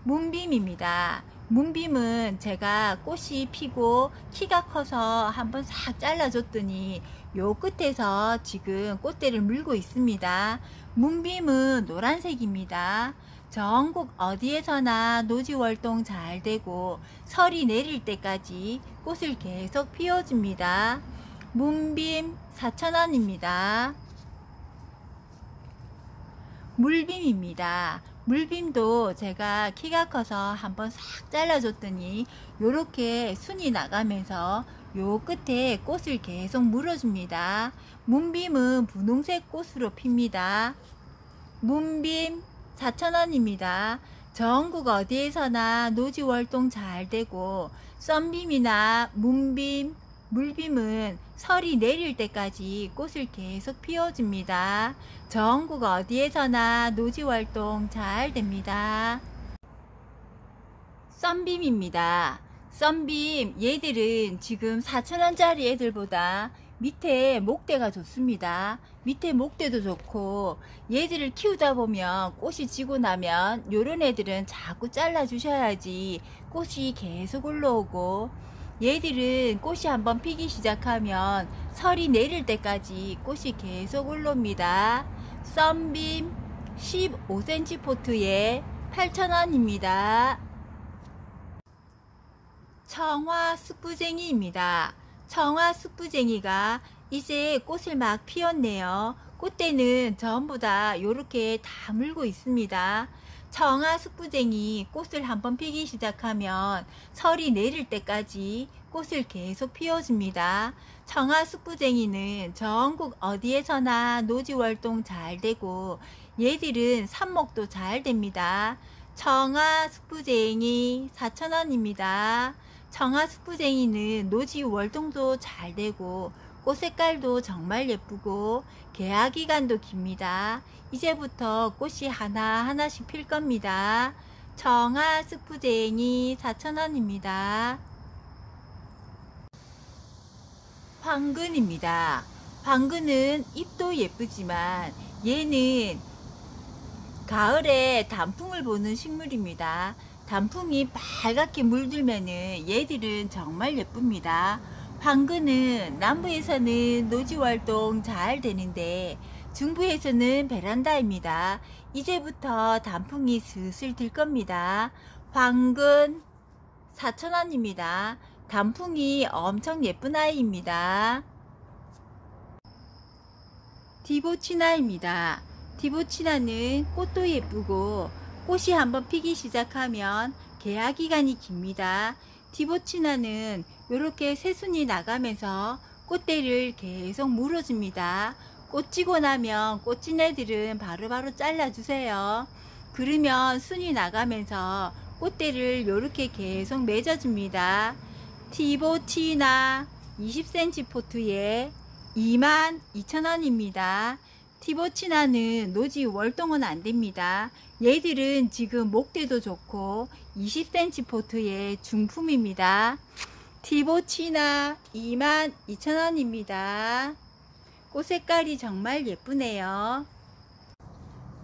문빔입니다. 문빔은 제가 꽃이 피고 키가 커서 한번 싹 잘라줬더니 요 끝에서 지금 꽃대를 물고 있습니다. 문빔은 노란색입니다. 전국 어디에서나 노지활동 잘 되고 설이 내릴 때까지 꽃을 계속 피워줍니다. 문빔 4,000원입니다. 물빔입니다. 물빔도 제가 키가 커서 한번 싹 잘라줬더니 요렇게 순이 나가면서 요 끝에 꽃을 계속 물어줍니다. 문빔은 분홍색 꽃으로 핍니다. 문빔 4,000원입니다. 전국 어디에서나 노지활동 잘 되고 썬빔이나 문빔, 물빔은 설이 내릴 때까지 꽃을 계속 피워줍니다. 전국 어디에서나 노지활동 잘 됩니다. 썬빔입니다. 썬빔 얘들은 지금 4,000원짜리 애들보다 밑에 목대가 좋습니다. 밑에 목대도 좋고 얘들을 키우다 보면 꽃이 지고 나면 요런 애들은 자꾸 잘라 주셔야지 꽃이 계속 올라오고, 얘들은 꽃이 한번 피기 시작하면 설이 내릴 때까지 꽃이 계속 올라옵니다. 썬빔 15cm 포트에 8,000원입니다. 청화 쑥부쟁이입니다. 청화 쑥부쟁이가 이제 꽃을 막 피웠네요. 꽃대는 전부 다 요렇게 다 물고 있습니다. 청화 쑥부쟁이 꽃을 한번 피기 시작하면 설이 내릴 때까지 꽃을 계속 피워줍니다. 청화 쑥부쟁이는 전국 어디에서나 노지활동 잘 되고 얘들은 삽목도 잘 됩니다. 청화 쑥부쟁이 4,000원입니다. 청화 쑥부쟁이는 노지월동도 잘 되고 꽃 색깔도 정말 예쁘고 개화 기간도 깁니다. 이제부터 꽃이 하나하나씩 필 겁니다. 청화 쑥부쟁이 4,000원입니다. 황근입니다. 황근은 잎도 예쁘지만 얘는 가을에 단풍을 보는 식물입니다. 단풍이 빨갛게 물들면은 얘들은 정말 예쁩니다. 황근은 남부에서는 노지활동 잘 되는데 중부에서는 베란다입니다. 이제부터 단풍이 슬슬 들 겁니다. 황근 4,000원입니다. 단풍이 엄청 예쁜 아이입니다. 디보치나입니다. 디보치나는 꽃도 예쁘고 꽃이 한번 피기 시작하면 개화 기간이 깁니다. 디보치나는 이렇게 새순이 나가면서 꽃대를 계속 물어줍니다. 꽃 지고 나면 꽃진 애들은 바로바로 잘라주세요. 그러면 순이 나가면서 꽃대를 이렇게 계속 맺어줍니다. 티보치나 20cm 포트에 22,000원입니다. 티보치나는 노지 월동은 안됩니다. 얘들은 지금 목대도 좋고 20cm 포트의 중품입니다. 티보치나 22,000원입니다. 꽃 색깔이 정말 예쁘네요.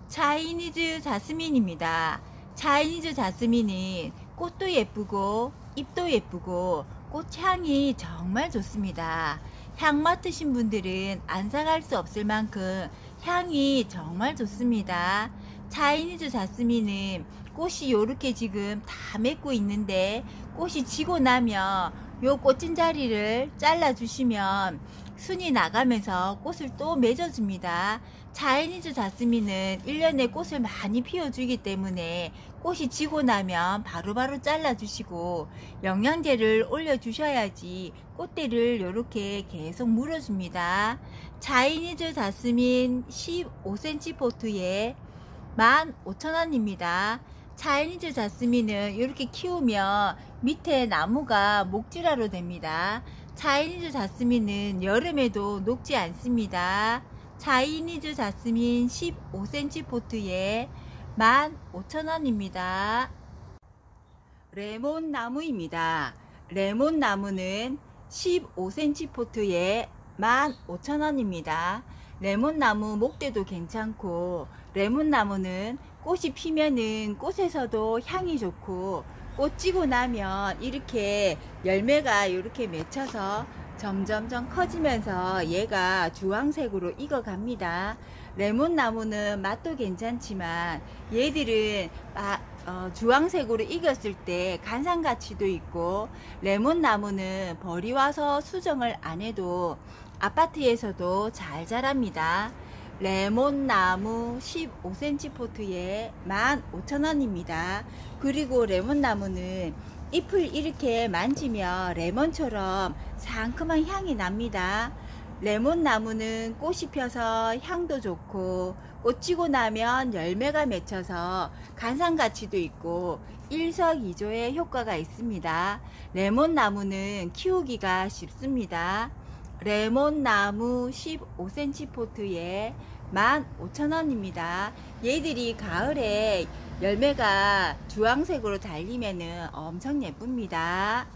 차이니즈 자스민입니다. 차이니즈 자스민은 꽃도 예쁘고 잎도 예쁘고 꽃향이 정말 좋습니다. 향 맡으신 분들은 안 사갈 수 없을 만큼 향이 정말 좋습니다. 차이니즈 자스민은 꽃이 요렇게 지금 다 맺고 있는데 꽃이 지고 나면 요 꽃진 자리를 잘라 주시면 순이 나가면서 꽃을 또 맺어줍니다. 차이니즈 자스민은 1년에 꽃을 많이 피워주기 때문에 꽃이 지고 나면 바로바로 잘라주시고 영양제를 올려주셔야지 꽃대를 이렇게 계속 물어줍니다. 차이니즈 자스민 15cm 포트에 15,000원입니다. 차이니즈 자스민은 이렇게 키우면 밑에 나무가 목질화로 됩니다. 차이니즈 자스민은 여름에도 녹지 않습니다. 차이니즈 자스민 15cm 포트에 15,000원입니다. 레몬나무입니다. 레몬나무는 15cm 포트에 15,000원입니다. 레몬나무 목대도 괜찮고 레몬나무는 꽃이 피면은 꽃에서도 향이 좋고 꽃 지고 나면 이렇게 열매가 이렇게 맺혀서 점점점 커지면서 얘가 주황색으로 익어갑니다. 레몬나무는 맛도 괜찮지만 얘들은 주황색으로 익었을 때 간상가치도 있고 레몬나무는 버리와서 수정을 안해도 아파트에서도 잘 자랍니다. 레몬나무 15cm 포트에 15,000원입니다. 그리고 레몬나무는 잎을 이렇게 만지면 레몬처럼 상큼한 향이 납니다. 레몬나무는 꽃이 펴서 향도 좋고 꽃 지고 나면 열매가 맺혀서 간상가치도 있고 일석이조의 효과가 있습니다. 레몬나무는 키우기가 쉽습니다. 레몬나무 15cm 포트에 15,000원입니다. 얘들이 가을에 열매가 주황색으로 달리면 엄청 예쁩니다.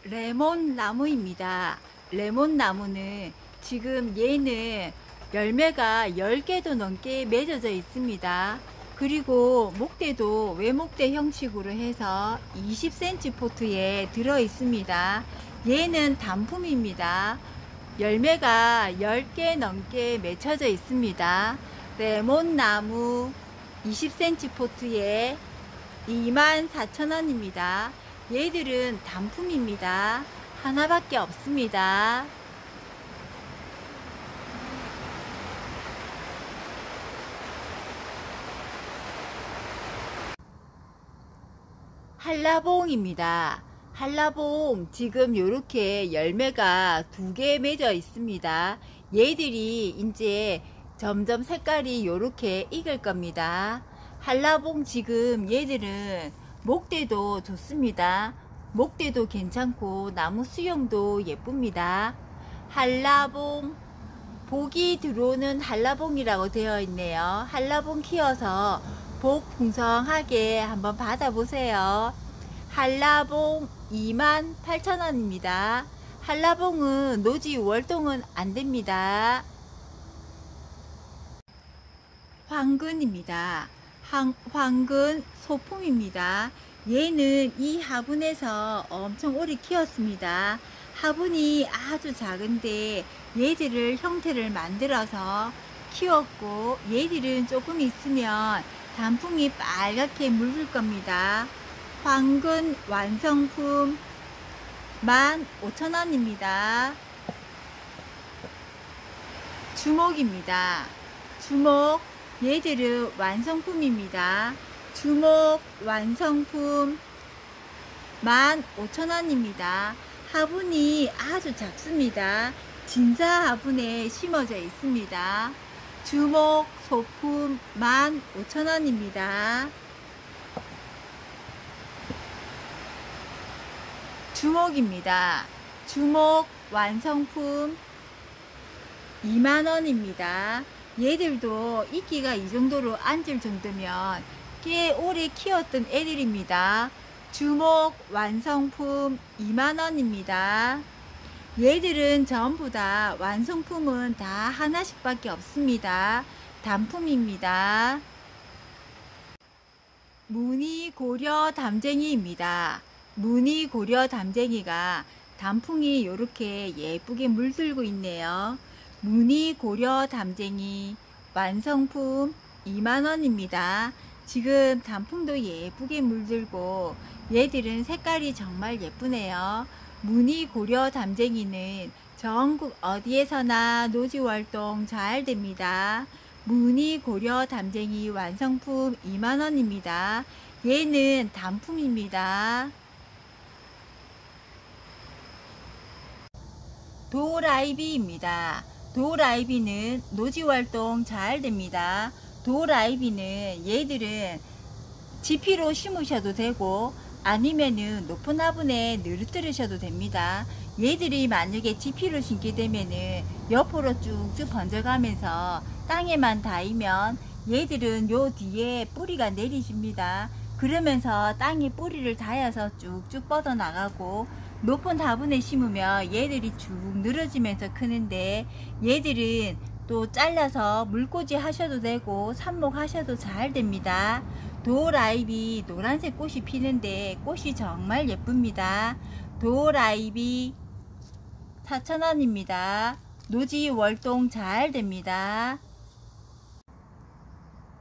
레몬나무입니다. 레몬나무는 지금 얘는 열매가 10개도 넘게 맺어져 있습니다. 그리고 목대도 외목대 형식으로 해서 20cm 포트에 들어 있습니다. 얘는 단품입니다. 열매가 10개 넘게 맺혀져 있습니다. 레몬나무 20cm 포트에 24,000원입니다. 얘들은 단품입니다. 하나밖에 없습니다. 한라봉입니다. 한라봉 지금 이렇게 열매가 2개 맺어 있습니다. 얘들이 이제 점점 색깔이 이렇게 익을 겁니다. 한라봉 지금 얘들은 목대도 좋습니다. 목대도 괜찮고 나무 수영도 예쁩니다. 한라봉 복이 들어오는 한라봉이라고 되어 있네요. 한라봉 키워서 복 풍성하게 한번 받아보세요. 한라봉 28,000원입니다. 한라봉은 노지 월동은 안됩니다. 황근입니다. 황근 소품입니다. 얘는 이 화분에서 엄청 오래 키웠습니다. 화분이 아주 작은데 얘들을 형태를 만들어서 키웠고 얘들은 조금 있으면 단풍이 빨갛게 물들 겁니다. 황근 완성품 15,000원입니다. 주목입니다. 주목 얘들은 완성품입니다. 주목 완성품 15,000원입니다. 화분이 아주 작습니다. 진사 화분에 심어져 있습니다. 주목 소품 15,000원입니다. 주목입니다. 주목 완성품 20,000원입니다. 얘들도 이끼가 이 정도로 앉을 정도면 꽤 오래 키웠던 애들입니다. 주목 완성품 20,000원입니다. 얘들은 전부 다 완성품은 다 하나씩 밖에 없습니다. 단품입니다. 무늬고려 담쟁이입니다. 무늬고려 담쟁이가 단풍이 이렇게 예쁘게 물들고 있네요. 무늬고려 담쟁이 완성품 20,000원입니다. 지금 단풍도 예쁘게 물들고 얘들은 색깔이 정말 예쁘네요. 무늬고려 담쟁이는 전국 어디에서나 노지활동 잘 됩니다. 무늬고려 담쟁이 완성품 20,000원입니다. 얘는 단품입니다. 도라이비입니다. 도라이비는 노지활동 잘 됩니다. 도라이비는 얘들은 지피로 심으셔도 되고 아니면은 높은 화분에 늘뜨리셔도 됩니다. 얘들이 만약에 지피로 심게 되면은 옆으로 쭉쭉 번져가면서 땅에만 닿으면 얘들은 요 뒤에 뿌리가 내리십니다. 그러면서 땅에 뿌리를 닿아서 쭉쭉 뻗어 나가고 높은 화분에 심으면 얘들이 쭉 늘어지면서 크는데 얘들은 또 잘라서 물꽂이 하셔도 되고 삽목하셔도 잘 됩니다. 도라이비 노란색 꽃이 피는데 꽃이 정말 예쁩니다. 도라이비 4,000원입니다. 노지 월동 잘 됩니다.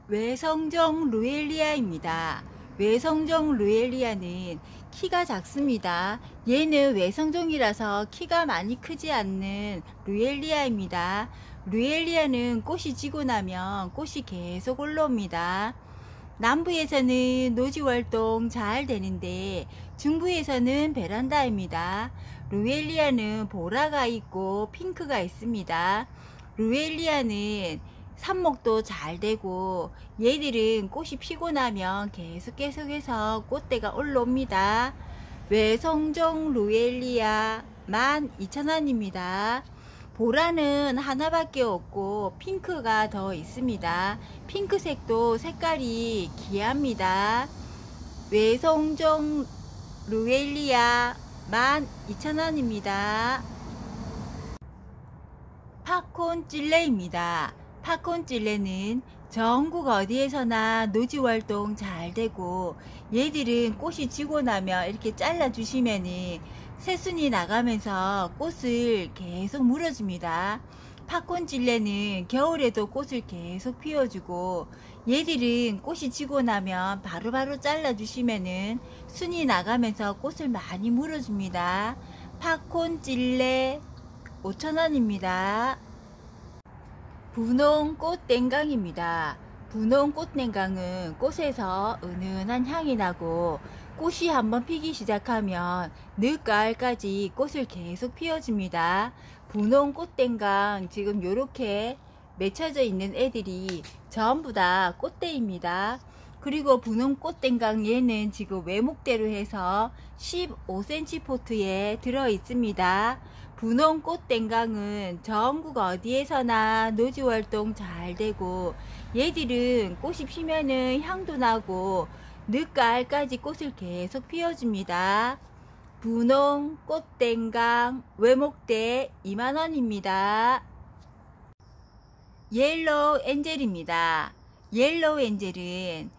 외성종 루엘리아입니다. 외성종 루엘리아는 키가 작습니다. 얘는 외성종이라서 키가 많이 크지 않는 루엘리아입니다. 루엘리아는 꽃이 지고 나면 꽃이 계속 올라옵니다. 남부에서는 노지활동 잘 되는데 중부에서는 베란다입니다. 루엘리아는 보라가 있고 핑크가 있습니다. 루엘리아는 삽목도 잘 되고 얘들은 꽃이 피고 나면 계속해서 꽃대가 올라옵니다. 외성종 루엘리아 12,000원입니다. 보라는 하나밖에 없고 핑크가 더 있습니다. 핑크색도 색깔이 귀합니다. 외성종 루엘리아 12,000원입니다. 팝콘 찔레입니다. 팝콘 찔레는 전국 어디에서나 노지활동 잘 되고 얘들은 꽃이 지고 나면 이렇게 잘라 주시면은 새순이 나가면서 꽃을 계속 물어줍니다. 팝콘 찔레는 겨울에도 꽃을 계속 피워주고 얘들은 꽃이 지고 나면 바로바로 잘라 주시면은 순이 나가면서 꽃을 많이 물어줍니다. 팝콘 찔레 5,000원입니다. 분홍 꽃땡강입니다. 분홍 꽃땡강은 꽃에서 은은한 향이 나고 꽃이 한번 피기 시작하면 늦가을까지 꽃을 계속 피워줍니다. 분홍 꽃땡강 지금 요렇게 맺혀져 있는 애들이 전부 다 꽃대입니다. 그리고 분홍 꽃땡강 얘는 지금 외목대로 해서 15cm 포트에 들어 있습니다. 분홍 꽃땡강은 전국 어디에서나 노지활동 잘 되고 얘들은 꽃이 피면은 향도 나고 늦가을까지 꽃을 계속 피워줍니다. 분홍 꽃땡강 외목대 20,000원입니다. 옐로우 엔젤입니다. 옐로우 엔젤은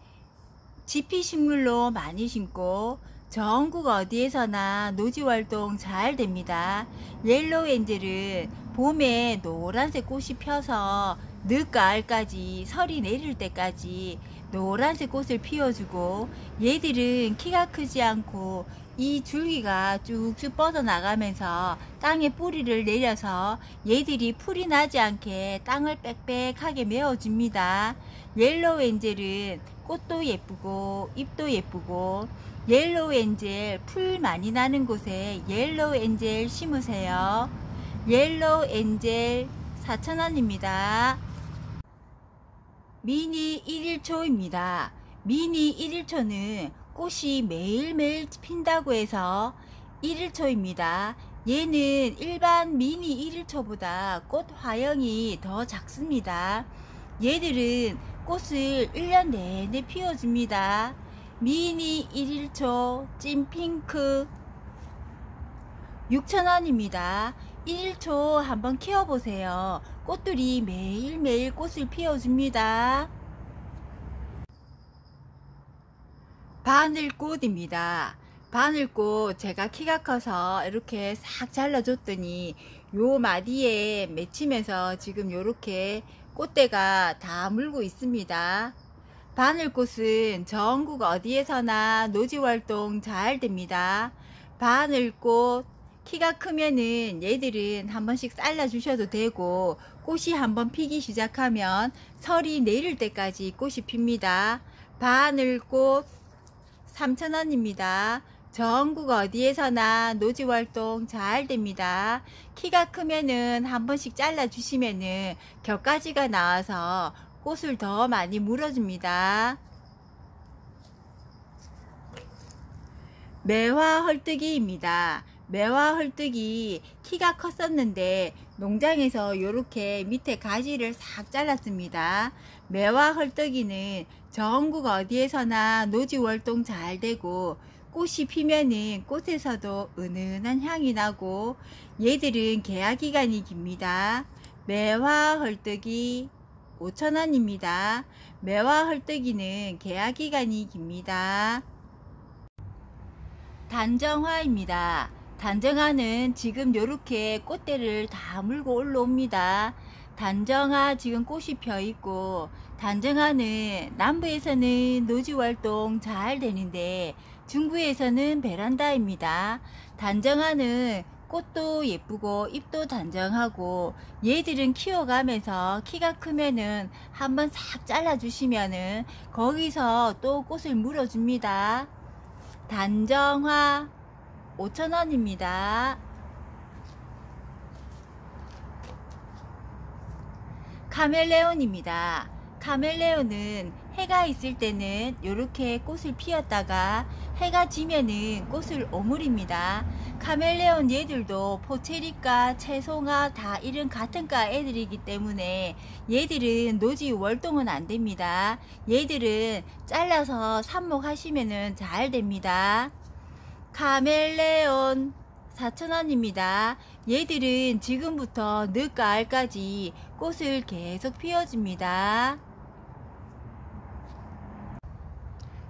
지피 식물로 많이 심고 전국 어디에서나 노지활동 잘 됩니다. 옐로우 엔젤은 봄에 노란색 꽃이 펴서 늦가을까지 설이 내릴 때까지 노란색 꽃을 피워주고, 얘들은 키가 크지 않고 이 줄기가 쭉쭉 뻗어나가면서 땅에 뿌리를 내려서 얘들이 풀이 나지 않게 땅을 빽빽하게 메워줍니다. 옐로우 엔젤은 꽃도 예쁘고 잎도 예쁘고, 옐로우 엔젤 풀 많이 나는 곳에 옐로우 엔젤 심으세요. 옐로우 엔젤 4,000원입니다. 미니 1일초입니다. 미니 1일초는 꽃이 매일매일 핀다고 해서 1일초입니다. 얘는 일반 미니 1일초보다 꽃 화형이 더 작습니다. 얘들은 꽃을 1년 내내 피워줍니다. 미니 1일초 찐핑크 6,000원입니다. 1일초 한번 키워보세요. 꽃들이 매일매일 꽃을 피워줍니다. 바늘꽃입니다. 바늘꽃 제가 키가 커서 이렇게 싹 잘라줬더니 요 마디에 맺히면서 지금 요렇게 꽃대가 다 물고 있습니다. 바늘꽃은 전국 어디에서나 노지활동 잘 됩니다. 바늘꽃 키가 크면은 얘들은 한 번씩 잘라 주셔도 되고, 꽃이 한번 피기 시작하면 설이 내릴 때까지 꽃이 핍니다. 바늘꽃 3,000원입니다. 전국 어디에서나 노지활동 잘 됩니다. 키가 크면은 한 번씩 잘라 주시면은 겹가지가 나와서 꽃을 더 많이 물어줍니다. 매화 헐뜨기입니다. 매화 헐뜨기 키가 컸었는데 농장에서 이렇게 밑에 가지를 싹 잘랐습니다. 매화 헐뜨기는 전국 어디에서나 노지활동 잘 되고, 꽃이 피면은 꽃에서도 은은한 향이 나고, 얘들은 개화 기간이 깁니다. 매화 헐뜨기 5,000원입니다. 매화 헐뜨기는 개화 기간이 깁니다. 단정화입니다. 단정화는 지금 요렇게 꽃대를 다 물고 올라옵니다. 단정화 지금 꽃이 펴 있고, 단정화는 남부에서는 노지활동 잘 되는데 중부에서는 베란다입니다. 단정화는 꽃도 예쁘고 잎도 단정하고, 얘들은 키워가면서 키가 크면은 한번 싹 잘라 주시면은 거기서 또 꽃을 물어줍니다. 단정화 5,000원입니다. 카멜레온입니다. 카멜레온은 해가 있을 때는 이렇게 꽃을 피웠다가 해가 지면은 꽃을 오므립니다. 카멜레온 얘들도 포체리과, 채송화 다 이런 같은 과 애들이기 때문에 얘들은 노지 월동은 안 됩니다. 얘들은 잘라서 삽목하시면은 잘 됩니다. 카멜레온 4,000원입니다. 얘들은 지금부터 늦가을까지 꽃을 계속 피워줍니다.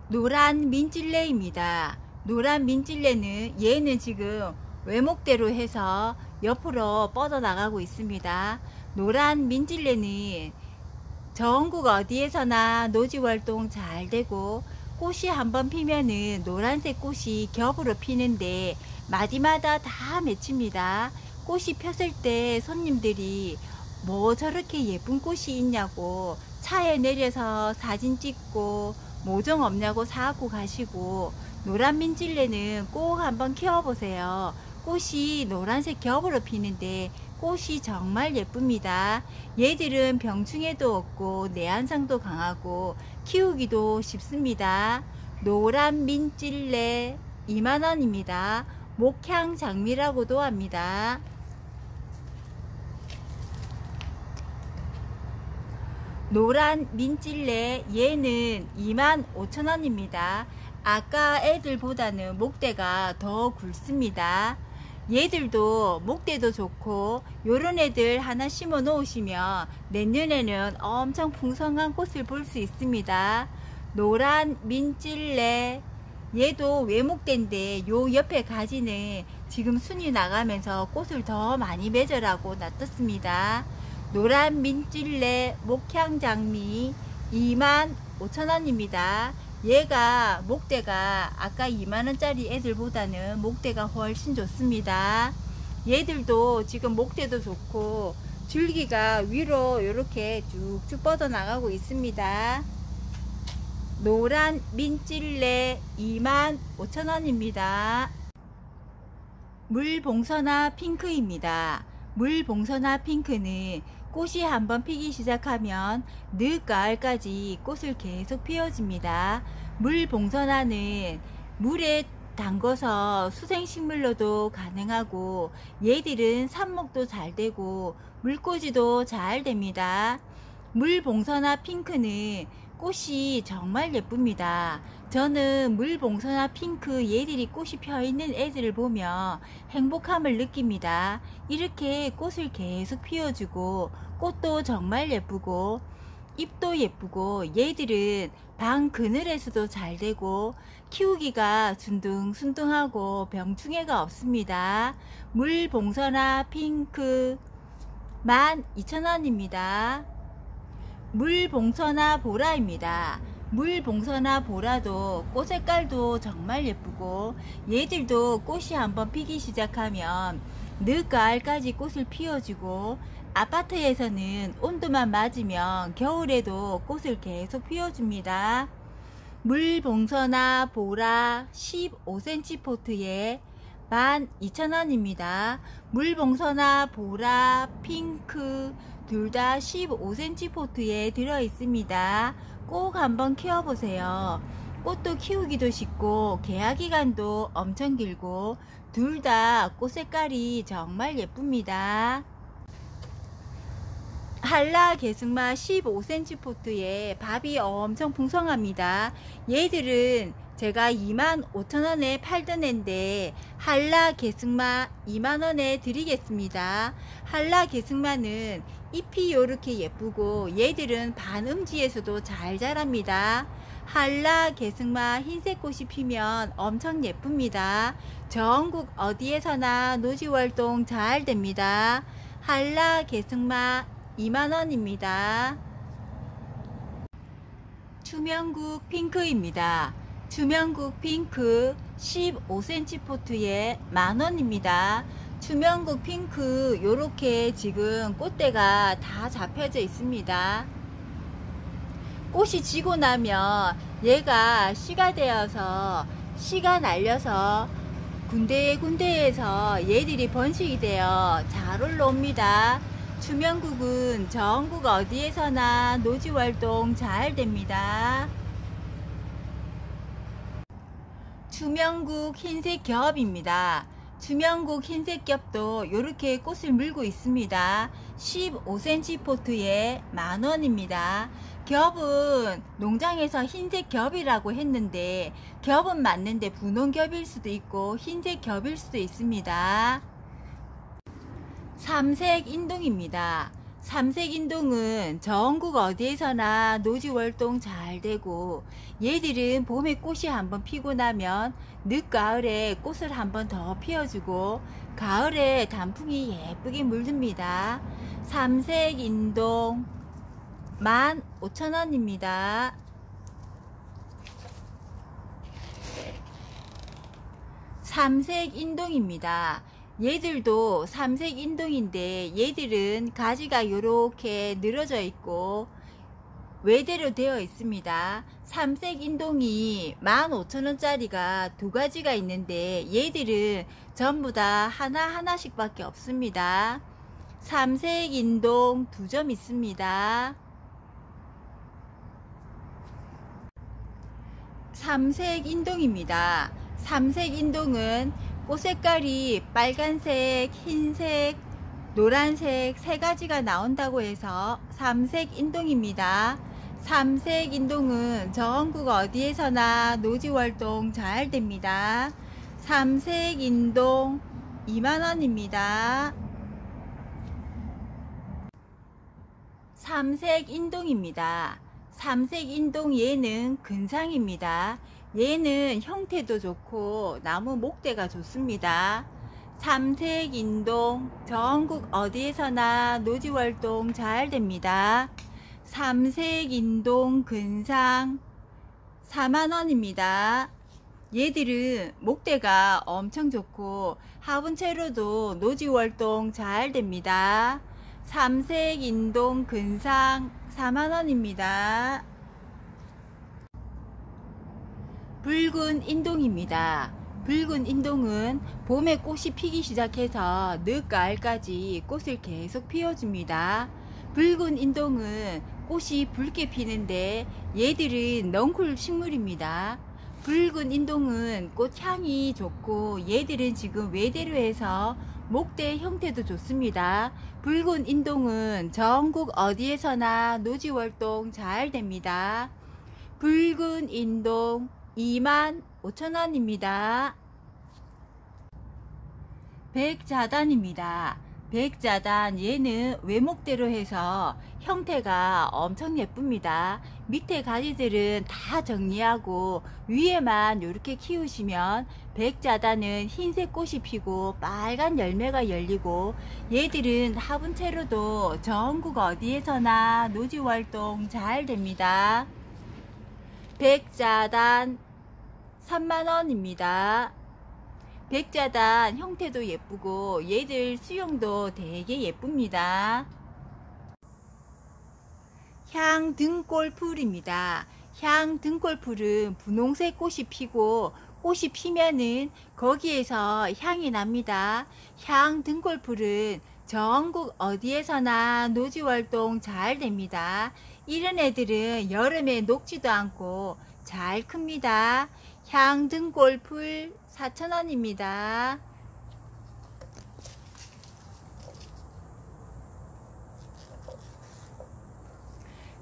노란 민찔레입니다. 노란 민찔레는 얘는 지금 외목대로 해서 옆으로 뻗어나가고 있습니다. 노란 민찔레는 전국 어디에서나 노지활동 잘 되고, 꽃이 한번 피면은 노란색 꽃이 겹으로 피는데 마디마다 다 맺힙니다. 꽃이 폈을 때 손님들이 뭐 저렇게 예쁜 꽃이 있냐고 차에 내려서 사진 찍고 모종 없냐고 사갖고 가시고, 노란 민찔레는 꼭 한번 키워보세요. 꽃이 노란색 겹으로 피는데 꽃이 정말 예쁩니다. 얘들은 병충해도 없고 내한상도 강하고 키우기도 쉽습니다. 노란 민찔레 2만원입니다. 목향 장미라고도 합니다. 노란 민찔레 얘는 25,000원입니다. 아까 애들보다는 목대가 더 굵습니다. 얘들도 목대도 좋고 요런 애들 하나 심어 놓으시면 내년에는 엄청 풍성한 꽃을 볼 수 있습니다. 노란 민찔레 얘도 외목대인데 요 옆에 가지는 지금 순이 나가면서 꽃을 더 많이 맺으라고 놔뒀습니다. 노란 민찔레 목향장미 25,000원입니다. 얘가 목대가 아까 2만원짜리 애들보다는 목대가 훨씬 좋습니다. 얘들도 지금 목대도 좋고 줄기가 위로 이렇게 쭉쭉 뻗어 나가고 있습니다. 노란 민찔레 25,000원입니다. 물봉선화 핑크입니다. 물봉선화 핑크는 꽃이 한번 피기 시작하면 늦가을까지 꽃을 계속 피워줍니다. 물봉선화는 물에 담궈서 수생식물로도 가능하고 얘들은 삽목도 잘 되고 물꽂이도 잘 됩니다. 물봉선화 핑크는 꽃이 정말 예쁩니다. 저는 물봉선화 핑크 얘들이 꽃이 펴있는 애들을 보며 행복함을 느낍니다. 이렇게 꽃을 계속 피워주고 꽃도 정말 예쁘고 잎도 예쁘고 얘들은 방 그늘에서도 잘 되고 키우기가 순둥순둥하고 병충해가 없습니다. 물봉선화 핑크 12,000원입니다. 물봉선화 보라입니다. 물봉선화 보라도 꽃 색깔도 정말 예쁘고 얘들도 꽃이 한번 피기 시작하면 늦가을까지 꽃을 피워주고 아파트에서는 온도만 맞으면 겨울에도 꽃을 계속 피워줍니다. 물봉선화 보라 15cm 포트에 12,000원입니다. 물봉선화 보라 핑크 둘 다 15cm 포트에 들어 있습니다. 꼭 한번 키워보세요. 꽃도 키우기도 쉽고 개화기간도 엄청 길고 둘 다 꽃 색깔이 정말 예쁩니다. 한라 개승마 15cm 포트에 밥이 엄청 풍성합니다. 얘들은 제가 25,000원에 팔던 앤데 한라 개승마 2만원에 드리겠습니다. 한라 개승마는 잎이 요렇게 예쁘고 얘들은 반음지에서도 잘 자랍니다. 한라 개승마 흰색 꽃이 피면 엄청 예쁩니다. 전국 어디에서나 노지활동 잘 됩니다. 한라 개승마 2만원입니다. 추명국 핑크입니다. 추명국 핑크 15cm 포트에 만원입니다. 추명국 핑크 요렇게 지금 꽃대가 다 잡혀져 있습니다. 꽃이 지고 나면 얘가 씨가 되어서 씨가 날려서 군데군데에서 얘들이 번식이 되어 잘 올라옵니다. 추명국은 전국 어디에서나 노지활동 잘 됩니다. 추명국 흰색 겹입니다. 추명국 흰색 겹도 이렇게 꽃을 물고 있습니다. 15cm 포트에 만원입니다. 겹은 농장에서 흰색 겹이라고 했는데 겹은 맞는데 분홍 겹일 수도 있고 흰색 겹일 수도 있습니다. 삼색 인동입니다. 삼색 인동은 전국 어디에서나 노지활동 잘 되고 얘들은 봄에 꽃이 한번 피고 나면 늦가을에 꽃을 한번 더 피워주고 가을에 단풍이 예쁘게 물듭니다. 삼색 인동 15,000원입니다. 삼색 인동입니다. 얘들도 삼색 인동인데 얘들은 가지가 이렇게 늘어져 있고 외대로 되어 있습니다. 삼색 인동이 15,000원짜리가 두 가지가 있는데 얘들은 전부 다 하나하나씩 밖에 없습니다. 삼색 인동 2점 있습니다. 삼색 인동입니다. 삼색 인동은 꽃 색깔이 빨간색, 흰색, 노란색 세 가지가 나온다고 해서 삼색 인동입니다. 삼색 인동은 전국 어디에서나 노지활동 잘 됩니다. 삼색 인동 2만원입니다. 삼색 인동입니다. 삼색 인동 얘는 근상입니다. 얘는 형태도 좋고 나무 목대가 좋습니다. 삼색인동 전국 어디에서나 노지활동 잘 됩니다. 삼색인동 근상 4만원입니다. 얘들은 목대가 엄청 좋고 화분채로도 노지활동 잘 됩니다. 삼색인동 근상 4만원입니다. 붉은 인동입니다. 붉은 인동은 봄에 꽃이 피기 시작해서 늦가을까지 꽃을 계속 피워줍니다. 붉은 인동은 꽃이 붉게 피는데 얘들은 넝쿨 식물입니다. 붉은 인동은 꽃향이 좋고 얘들은 지금 외대로 해서 목대 형태도 좋습니다. 붉은 인동은 전국 어디에서나 노지활동 잘 됩니다. 붉은 인동 25,000원입니다. 백자단입니다. 백자단 얘는 외목대로 해서 형태가 엄청 예쁩니다. 밑에 가지들은 다 정리하고 위에만 이렇게 키우시면 백자단은 흰색 꽃이 피고 빨간 열매가 열리고 얘들은 화분채로도 전국 어디에서나 노지활동 잘 됩니다. 백자단 3만원입니다. 백자단 형태도 예쁘고 얘들 수영도 되게 예쁩니다. 향등골풀입니다. 향등골풀은 분홍색 꽃이 피고 꽃이 피면은 거기에서 향이 납니다. 향등골풀은 전국 어디에서나 노지활동 잘 됩니다. 이런 애들은 여름에 녹지도 않고 잘 큽니다. 향등골풀 4,000원입니다.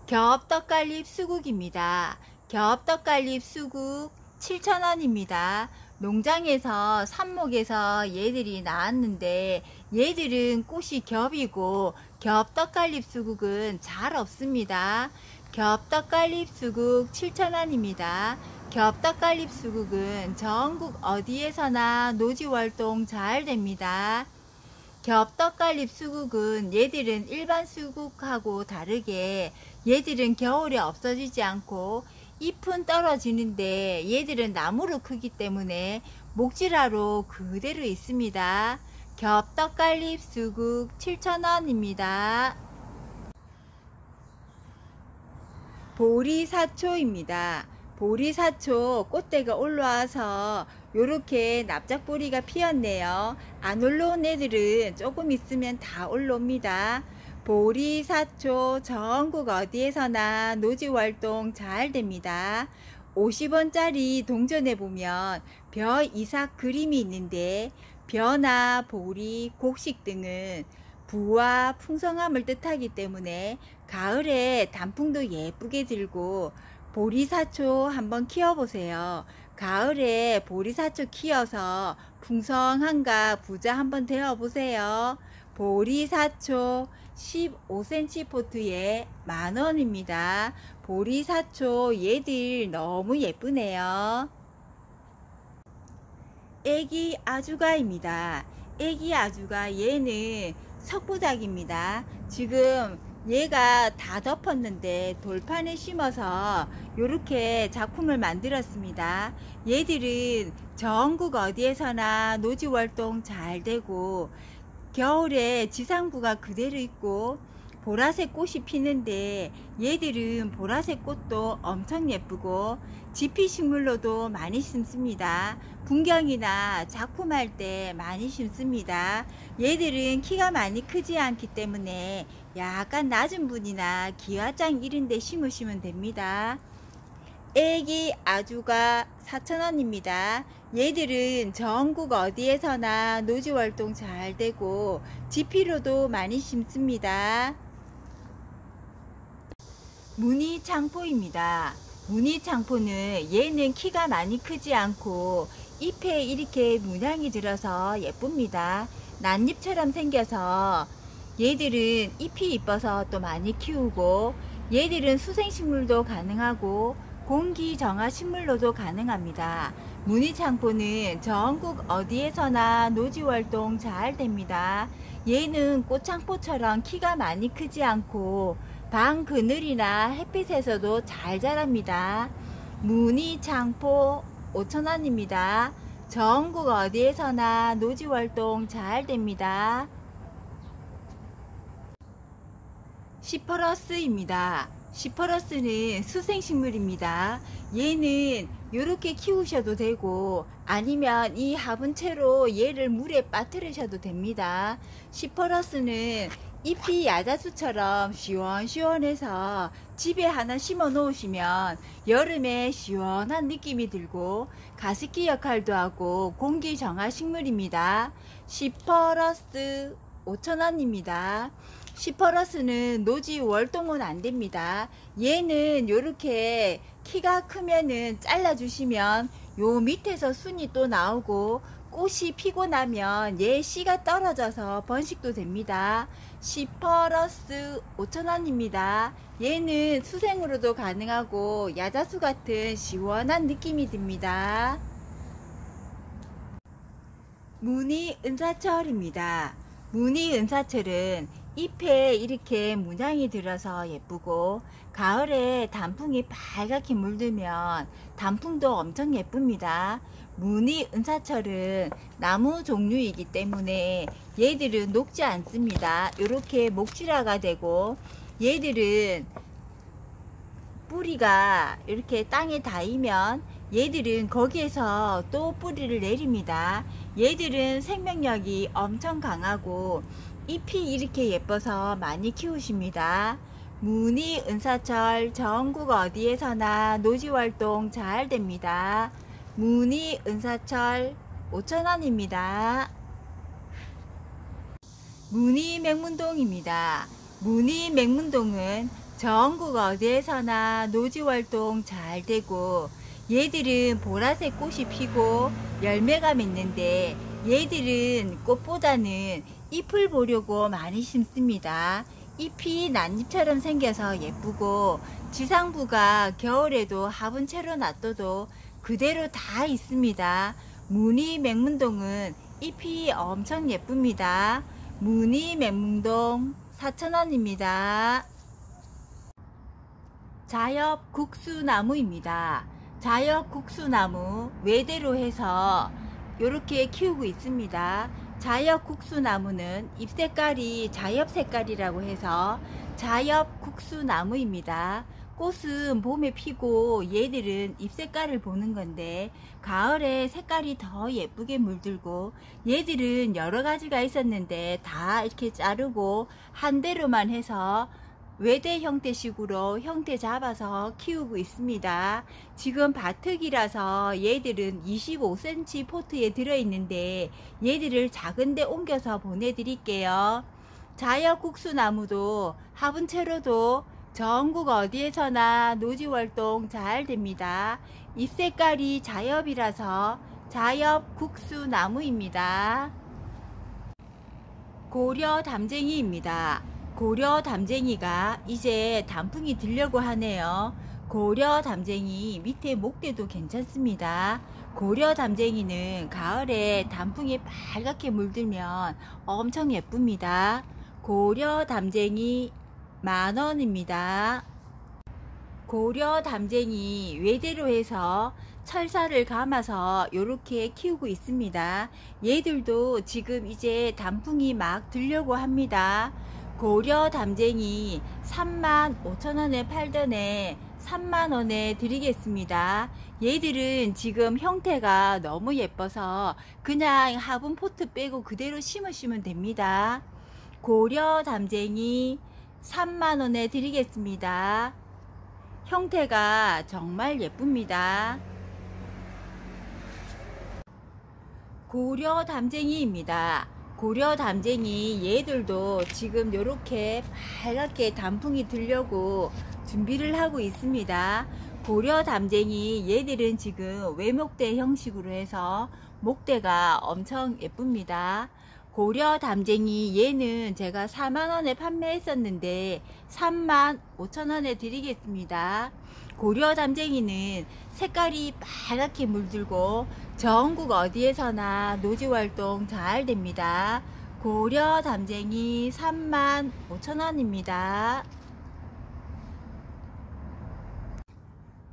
겹떡갈잎 수국입니다. 겹떡갈잎 수국 7,000원입니다. 농장에서 삽목에서 얘들이 나왔는데 얘들은 꽃이 겹이고 겹떡갈잎 수국은 잘 없습니다. 겹떡갈잎 수국 7,000원입니다. 겹떡갈잎 수국은 전국 어디에서나 노지활동 잘 됩니다. 겹떡갈잎 수국은 얘들은 일반 수국하고 다르게 얘들은 겨울에 없어지지 않고 잎은 떨어지는데 얘들은 나무로 크기 때문에 목질화로 그대로 있습니다. 겹떡갈잎 수국 7,000원입니다. 보리사초입니다. 보리사초 꽃대가 올라와서 요렇게 납작보리가 피었네요. 안 올라온 애들은 조금 있으면 다 올라옵니다. 보리사초 전국 어디에서나 노지활동 잘 됩니다. 50원짜리 동전에 보면 벼 이삭 그림이 있는데 벼나 보리, 곡식 등은 부와 풍성함을 뜻하기 때문에 가을에 단풍도 예쁘게 들고 보리사초 한번 키워보세요. 가을에 보리사초 키워서 풍성한가 부자 한번 되어보세요. 보리사초 15cm 포트에 만원입니다. 보리사초 얘들 너무 예쁘네요. 애기 아주가입니다. 애기 아주가 얘는 석부작입니다. 지금 얘가 다 덮었는데 돌판에 심어서 이렇게 작품을 만들었습니다. 얘들은 전국 어디에서나 노지활동 잘 되고 겨울에 지상부가 그대로 있고 보라색 꽃이 피는데 얘들은 보라색 꽃도 엄청 예쁘고 지피식물로도 많이 심습니다. 분경이나 작품할 때 많이 심습니다. 얘들은 키가 많이 크지 않기 때문에 약간 낮은 분이나 기와장 이런 데 심으시면 됩니다. 애기 아주가 4,000원입니다. 얘들은 전국 어디에서나 노지활동 잘 되고 지피로도 많이 심습니다. 무늬창포입니다. 무늬창포는 얘는 키가 많이 크지 않고 잎에 이렇게 문양이 들어서 예쁩니다. 낫잎처럼 생겨서 얘들은 잎이 이뻐서 또 많이 키우고 얘들은 수생식물도 가능하고 공기정화 식물로도 가능합니다. 무늬창포는 전국 어디에서나 노지활동 잘 됩니다. 얘는 꽃창포처럼 키가 많이 크지 않고 방 그늘이나 햇빛에서도 잘 자랍니다. 무늬창포 5,000원입니다. 전국 어디에서나 노지활동 잘 됩니다. 시퍼러스입니다. 시퍼러스는 수생식물입니다. 얘는 이렇게 키우셔도 되고 아니면 이 화분채로 얘를 물에 빠뜨리셔도 됩니다. 시퍼러스는 잎이 야자수처럼 시원시원해서 집에 하나 심어 놓으시면 여름에 시원한 느낌이 들고 가습기 역할도 하고 공기 정화 식물입니다. 시퍼러스 5,000원입니다. 시퍼러스는 노지 월동은 안됩니다. 얘는 요렇게 키가 크면은 잘라주시면 요 밑에서 순이 또 나오고 꽃이 피고 나면 얘 씨가 떨어져서 번식도 됩니다. 시퍼러스 5,000원입니다. 얘는 수생으로도 가능하고 야자수 같은 시원한 느낌이 듭니다. 무늬 은사철입니다. 무늬 은사철은 잎에 이렇게 문양이 들어서 예쁘고 가을에 단풍이 빨갛게 물들면 단풍도 엄청 예쁩니다. 무늬 은사철은 나무 종류이기 때문에 얘들은 녹지 않습니다. 이렇게 목질화가 되고 얘들은 뿌리가 이렇게 땅에 닿으면 얘들은 거기에서 또 뿌리를 내립니다. 얘들은 생명력이 엄청 강하고 잎이 이렇게 예뻐서 많이 키우십니다. 무늬 은사철 전국 어디에서나 노지활동 잘 됩니다. 무늬 은사철 5,000원입니다. 무늬 맹문동입니다. 무늬 맹문동은 전국 어디에서나 노지활동 잘 되고 얘들은 보라색 꽃이 피고 열매가 맺는데 얘들은 꽃보다는 잎을 보려고 많이 심습니다. 잎이 난잎처럼 생겨서 예쁘고 지상부가 겨울에도 화분채로 놔둬도 그대로 다 있습니다. 무늬 맹문동은 잎이 엄청 예쁩니다. 무늬 맹문동 4,000원입니다. 자엽 국수나무입니다. 자엽 국수나무 외대로 해서 이렇게 키우고 있습니다. 자엽 국수나무는 잎 색깔이 자엽 색깔이라고 해서 자엽 국수나무입니다. 꽃은 봄에 피고 얘들은 잎 색깔을 보는 건데 가을에 색깔이 더 예쁘게 물들고 얘들은 여러 가지가 있었는데 다 이렇게 자르고 한 대로만 해서 외대 형태식으로 형태 잡아서 키우고 있습니다. 지금 바특이라서 얘들은 25cm 포트에 들어있는데 얘들을 작은데 옮겨서 보내드릴게요. 자엽국수나무도 화분채로도 전국 어디에서나 노지활동 잘 됩니다. 잎 색깔이 자엽이라서 자엽국수나무입니다. 고려담쟁이입니다. 고려담쟁이가 이제 단풍이 들려고 하네요. 고려담쟁이 밑에 목대도 괜찮습니다. 고려담쟁이는 가을에 단풍이 빨갛게 물들면 엄청 예쁩니다. 고려담쟁이 10,000원입니다. 고려담쟁이 외대로 해서 철사를 감아서 이렇게 키우고 있습니다. 얘들도 지금 이제 단풍이 막 들려고 합니다. 고려담쟁이 35,000원에 팔던 애 30,000원에 드리겠습니다. 얘들은 지금 형태가 너무 예뻐서 그냥 화분 포트 빼고 그대로 심으시면 됩니다. 고려담쟁이 30,000원에 드리겠습니다. 형태가 정말 예쁩니다. 고려담쟁이입니다. 고려담쟁이 얘들도 지금 이렇게 빨갛게 단풍이 들려고 준비를 하고 있습니다. 고려담쟁이 얘들은 지금 외목대 형식으로 해서 목대가 엄청 예쁩니다. 고려 담쟁이 얘는 제가 4만원에 판매했었는데 35,000원에 드리겠습니다. 고려 담쟁이는 색깔이 빨갛게 물들고 전국 어디에서나 노지활동 잘 됩니다. 고려 담쟁이 35,000원입니다.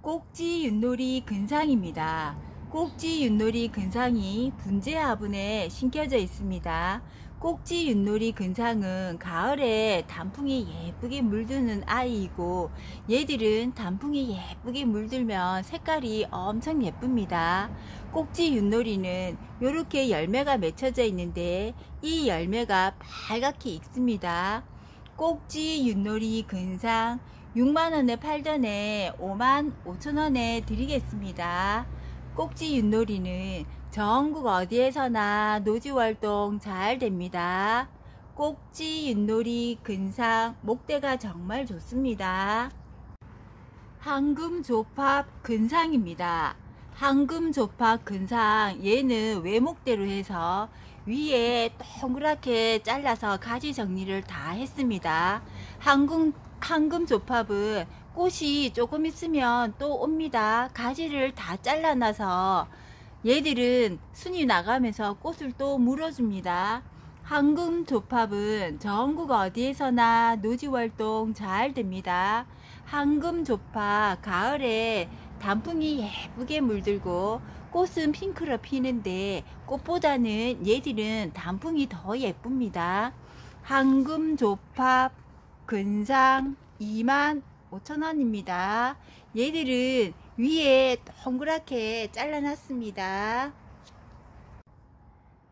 꼭지 윷놀이 근상입니다. 꼭지 윷놀이 근상이 분재 화분에 심겨져 있습니다. 꼭지 윷놀이 근상은 가을에 단풍이 예쁘게 물드는 아이이고 얘들은 단풍이 예쁘게 물들면 색깔이 엄청 예쁩니다. 꼭지 윷놀이는 이렇게 열매가 맺혀져 있는데 이 열매가 빨갛게 익습니다. 꼭지 윷놀이 근상 6만원에 팔던에 55,000원에 드리겠습니다. 꼭지 윷놀이는 전국 어디에서나 노지활동 잘 됩니다. 꼭지 윷놀이 근상 목대가 정말 좋습니다. 황금조팝 근상입니다. 황금조팝 근상 얘는 외목대로 해서 위에 동그랗게 잘라서 가지 정리를 다 했습니다. 황금조팝은 꽃이 조금 있으면 또 옵니다. 가지를 다 잘라놔서 얘들은 순이 나가면서 꽃을 또 물어줍니다. 황금조팝은 전국 어디에서나 노지활동 잘 됩니다. 황금조팝 가을에 단풍이 예쁘게 물들고 꽃은 핑크로 피는데 꽃보다는 얘들은 단풍이 더 예쁩니다. 황금조팝 근상 25,000원입니다. 얘들은 위에 동그랗게 잘라놨습니다.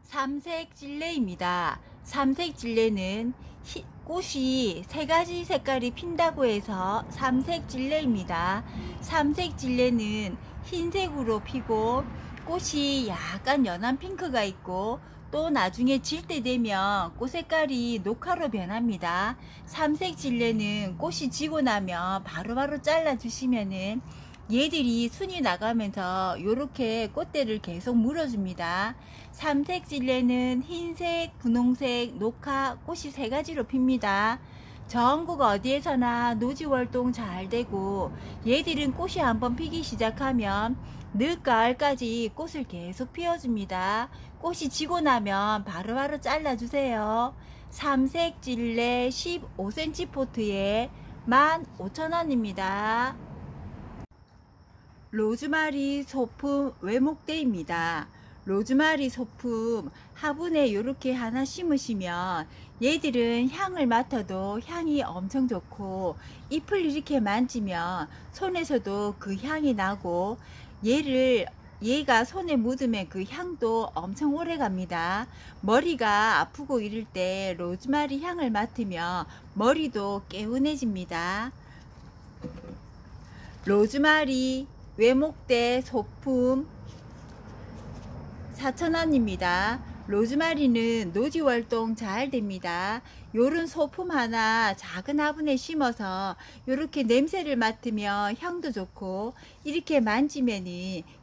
삼색찔레입니다. 삼색찔레는 꽃이 3가지 색깔이 핀다고 해서 삼색찔레입니다. 삼색찔레는 흰색으로 피고 꽃이 약간 연한 핑크가 있고 또 나중에 질 때 되면 꽃 색깔이 녹화로 변합니다. 삼색찔레는 꽃이 지고 나면 바로바로 잘라 주시면은 얘들이 순이 나가면서 이렇게 꽃대를 계속 물어줍니다. 삼색찔레는 흰색, 분홍색, 녹화 꽃이 3가지로 핍니다. 전국 어디에서나 노지활동 잘 되고 얘들은 꽃이 한번 피기 시작하면 늦가을까지 꽃을 계속 피워줍니다. 꽃이 지고 나면 바로바로 잘라주세요. 삼색찔레 15cm 포트에 15,000원입니다. 로즈마리 소품 외목대입니다. 로즈마리 소품 화분에 이렇게 하나 심으시면 얘들은 향을 맡아도 향이 엄청 좋고 잎을 이렇게 만지면 손에서도 그 향이 나고 얘가 손에 묻으면 그 향도 엄청 오래 갑니다. 머리가 아프고 이럴 때 로즈마리 향을 맡으면 머리도 개운해집니다. 로즈마리 외목대 소품 4,000원입니다. 로즈마리는 노지활동 잘 됩니다. 요런 소품 하나 작은 화분에 심어서 이렇게 냄새를 맡으면 향도 좋고 이렇게 만지면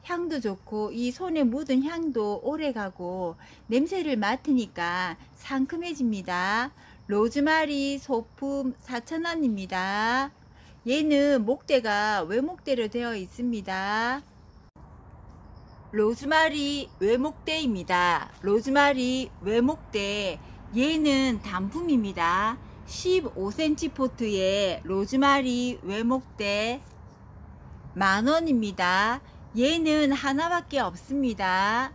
향도 좋고 이 손에 묻은 향도 오래가고 냄새를 맡으니까 상큼해집니다. 로즈마리 소품 4,000원입니다. 얘는 목대가 외목대로 되어 있습니다. 로즈마리 외목대입니다. 로즈마리 외목대 얘는 단품입니다. 15cm 포트에 로즈마리 외목대 10,000원입니다. 얘는 하나밖에 없습니다.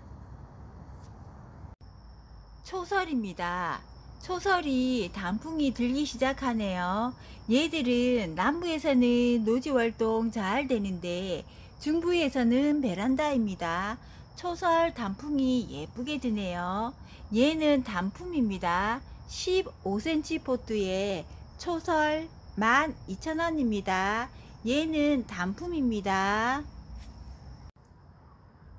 초설입니다. 초설이 단풍이 들기 시작하네요. 얘들은 남부에서는 노지활동 잘 되는데 중부에서는 베란다입니다. 초설 단풍이 예쁘게 드네요. 얘는 단품입니다. 15cm 포트에 초설 12,000원입니다. 얘는 단품입니다.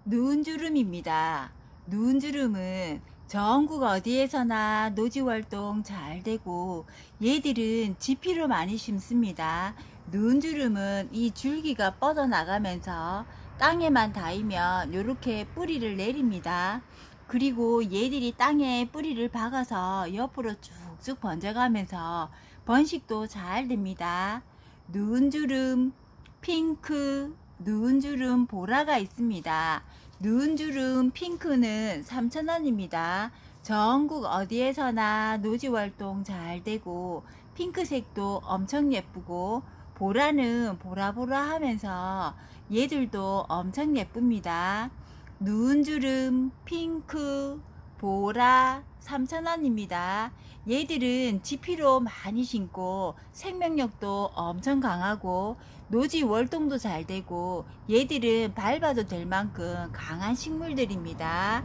누운주름입니다. 누운주름은 전국 어디에서나 노지활동 잘 되고 얘들은 지피로 많이 심습니다. 누운주름은 이 줄기가 뻗어나가면서 땅에만 닿으면 이렇게 뿌리를 내립니다. 그리고 얘들이 땅에 뿌리를 박아서 옆으로 쭉쭉 번져가면서 번식도 잘 됩니다. 누운주름 핑크, 누운주름 보라가 있습니다. 누운주름 핑크는 3,000원입니다. 전국 어디에서나 노지활동 잘 되고 핑크색도 엄청 예쁘고 보라는 보라보라 하면서 얘들도 엄청 예쁩니다. 누운주름 핑크 보라 3,000원입니다. 얘들은 지피로 많이 심고 생명력도 엄청 강하고 노지 월동도 잘 되고 얘들은 밟아도 될 만큼 강한 식물들입니다.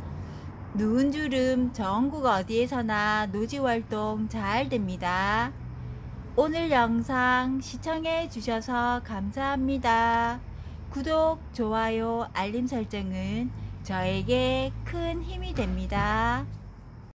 누운주름 전국 어디에서나 노지 활동 잘 됩니다. 오늘 영상 시청해 주셔서 감사합니다. 구독, 좋아요, 알림 설정은 저에게 큰 힘이 됩니다.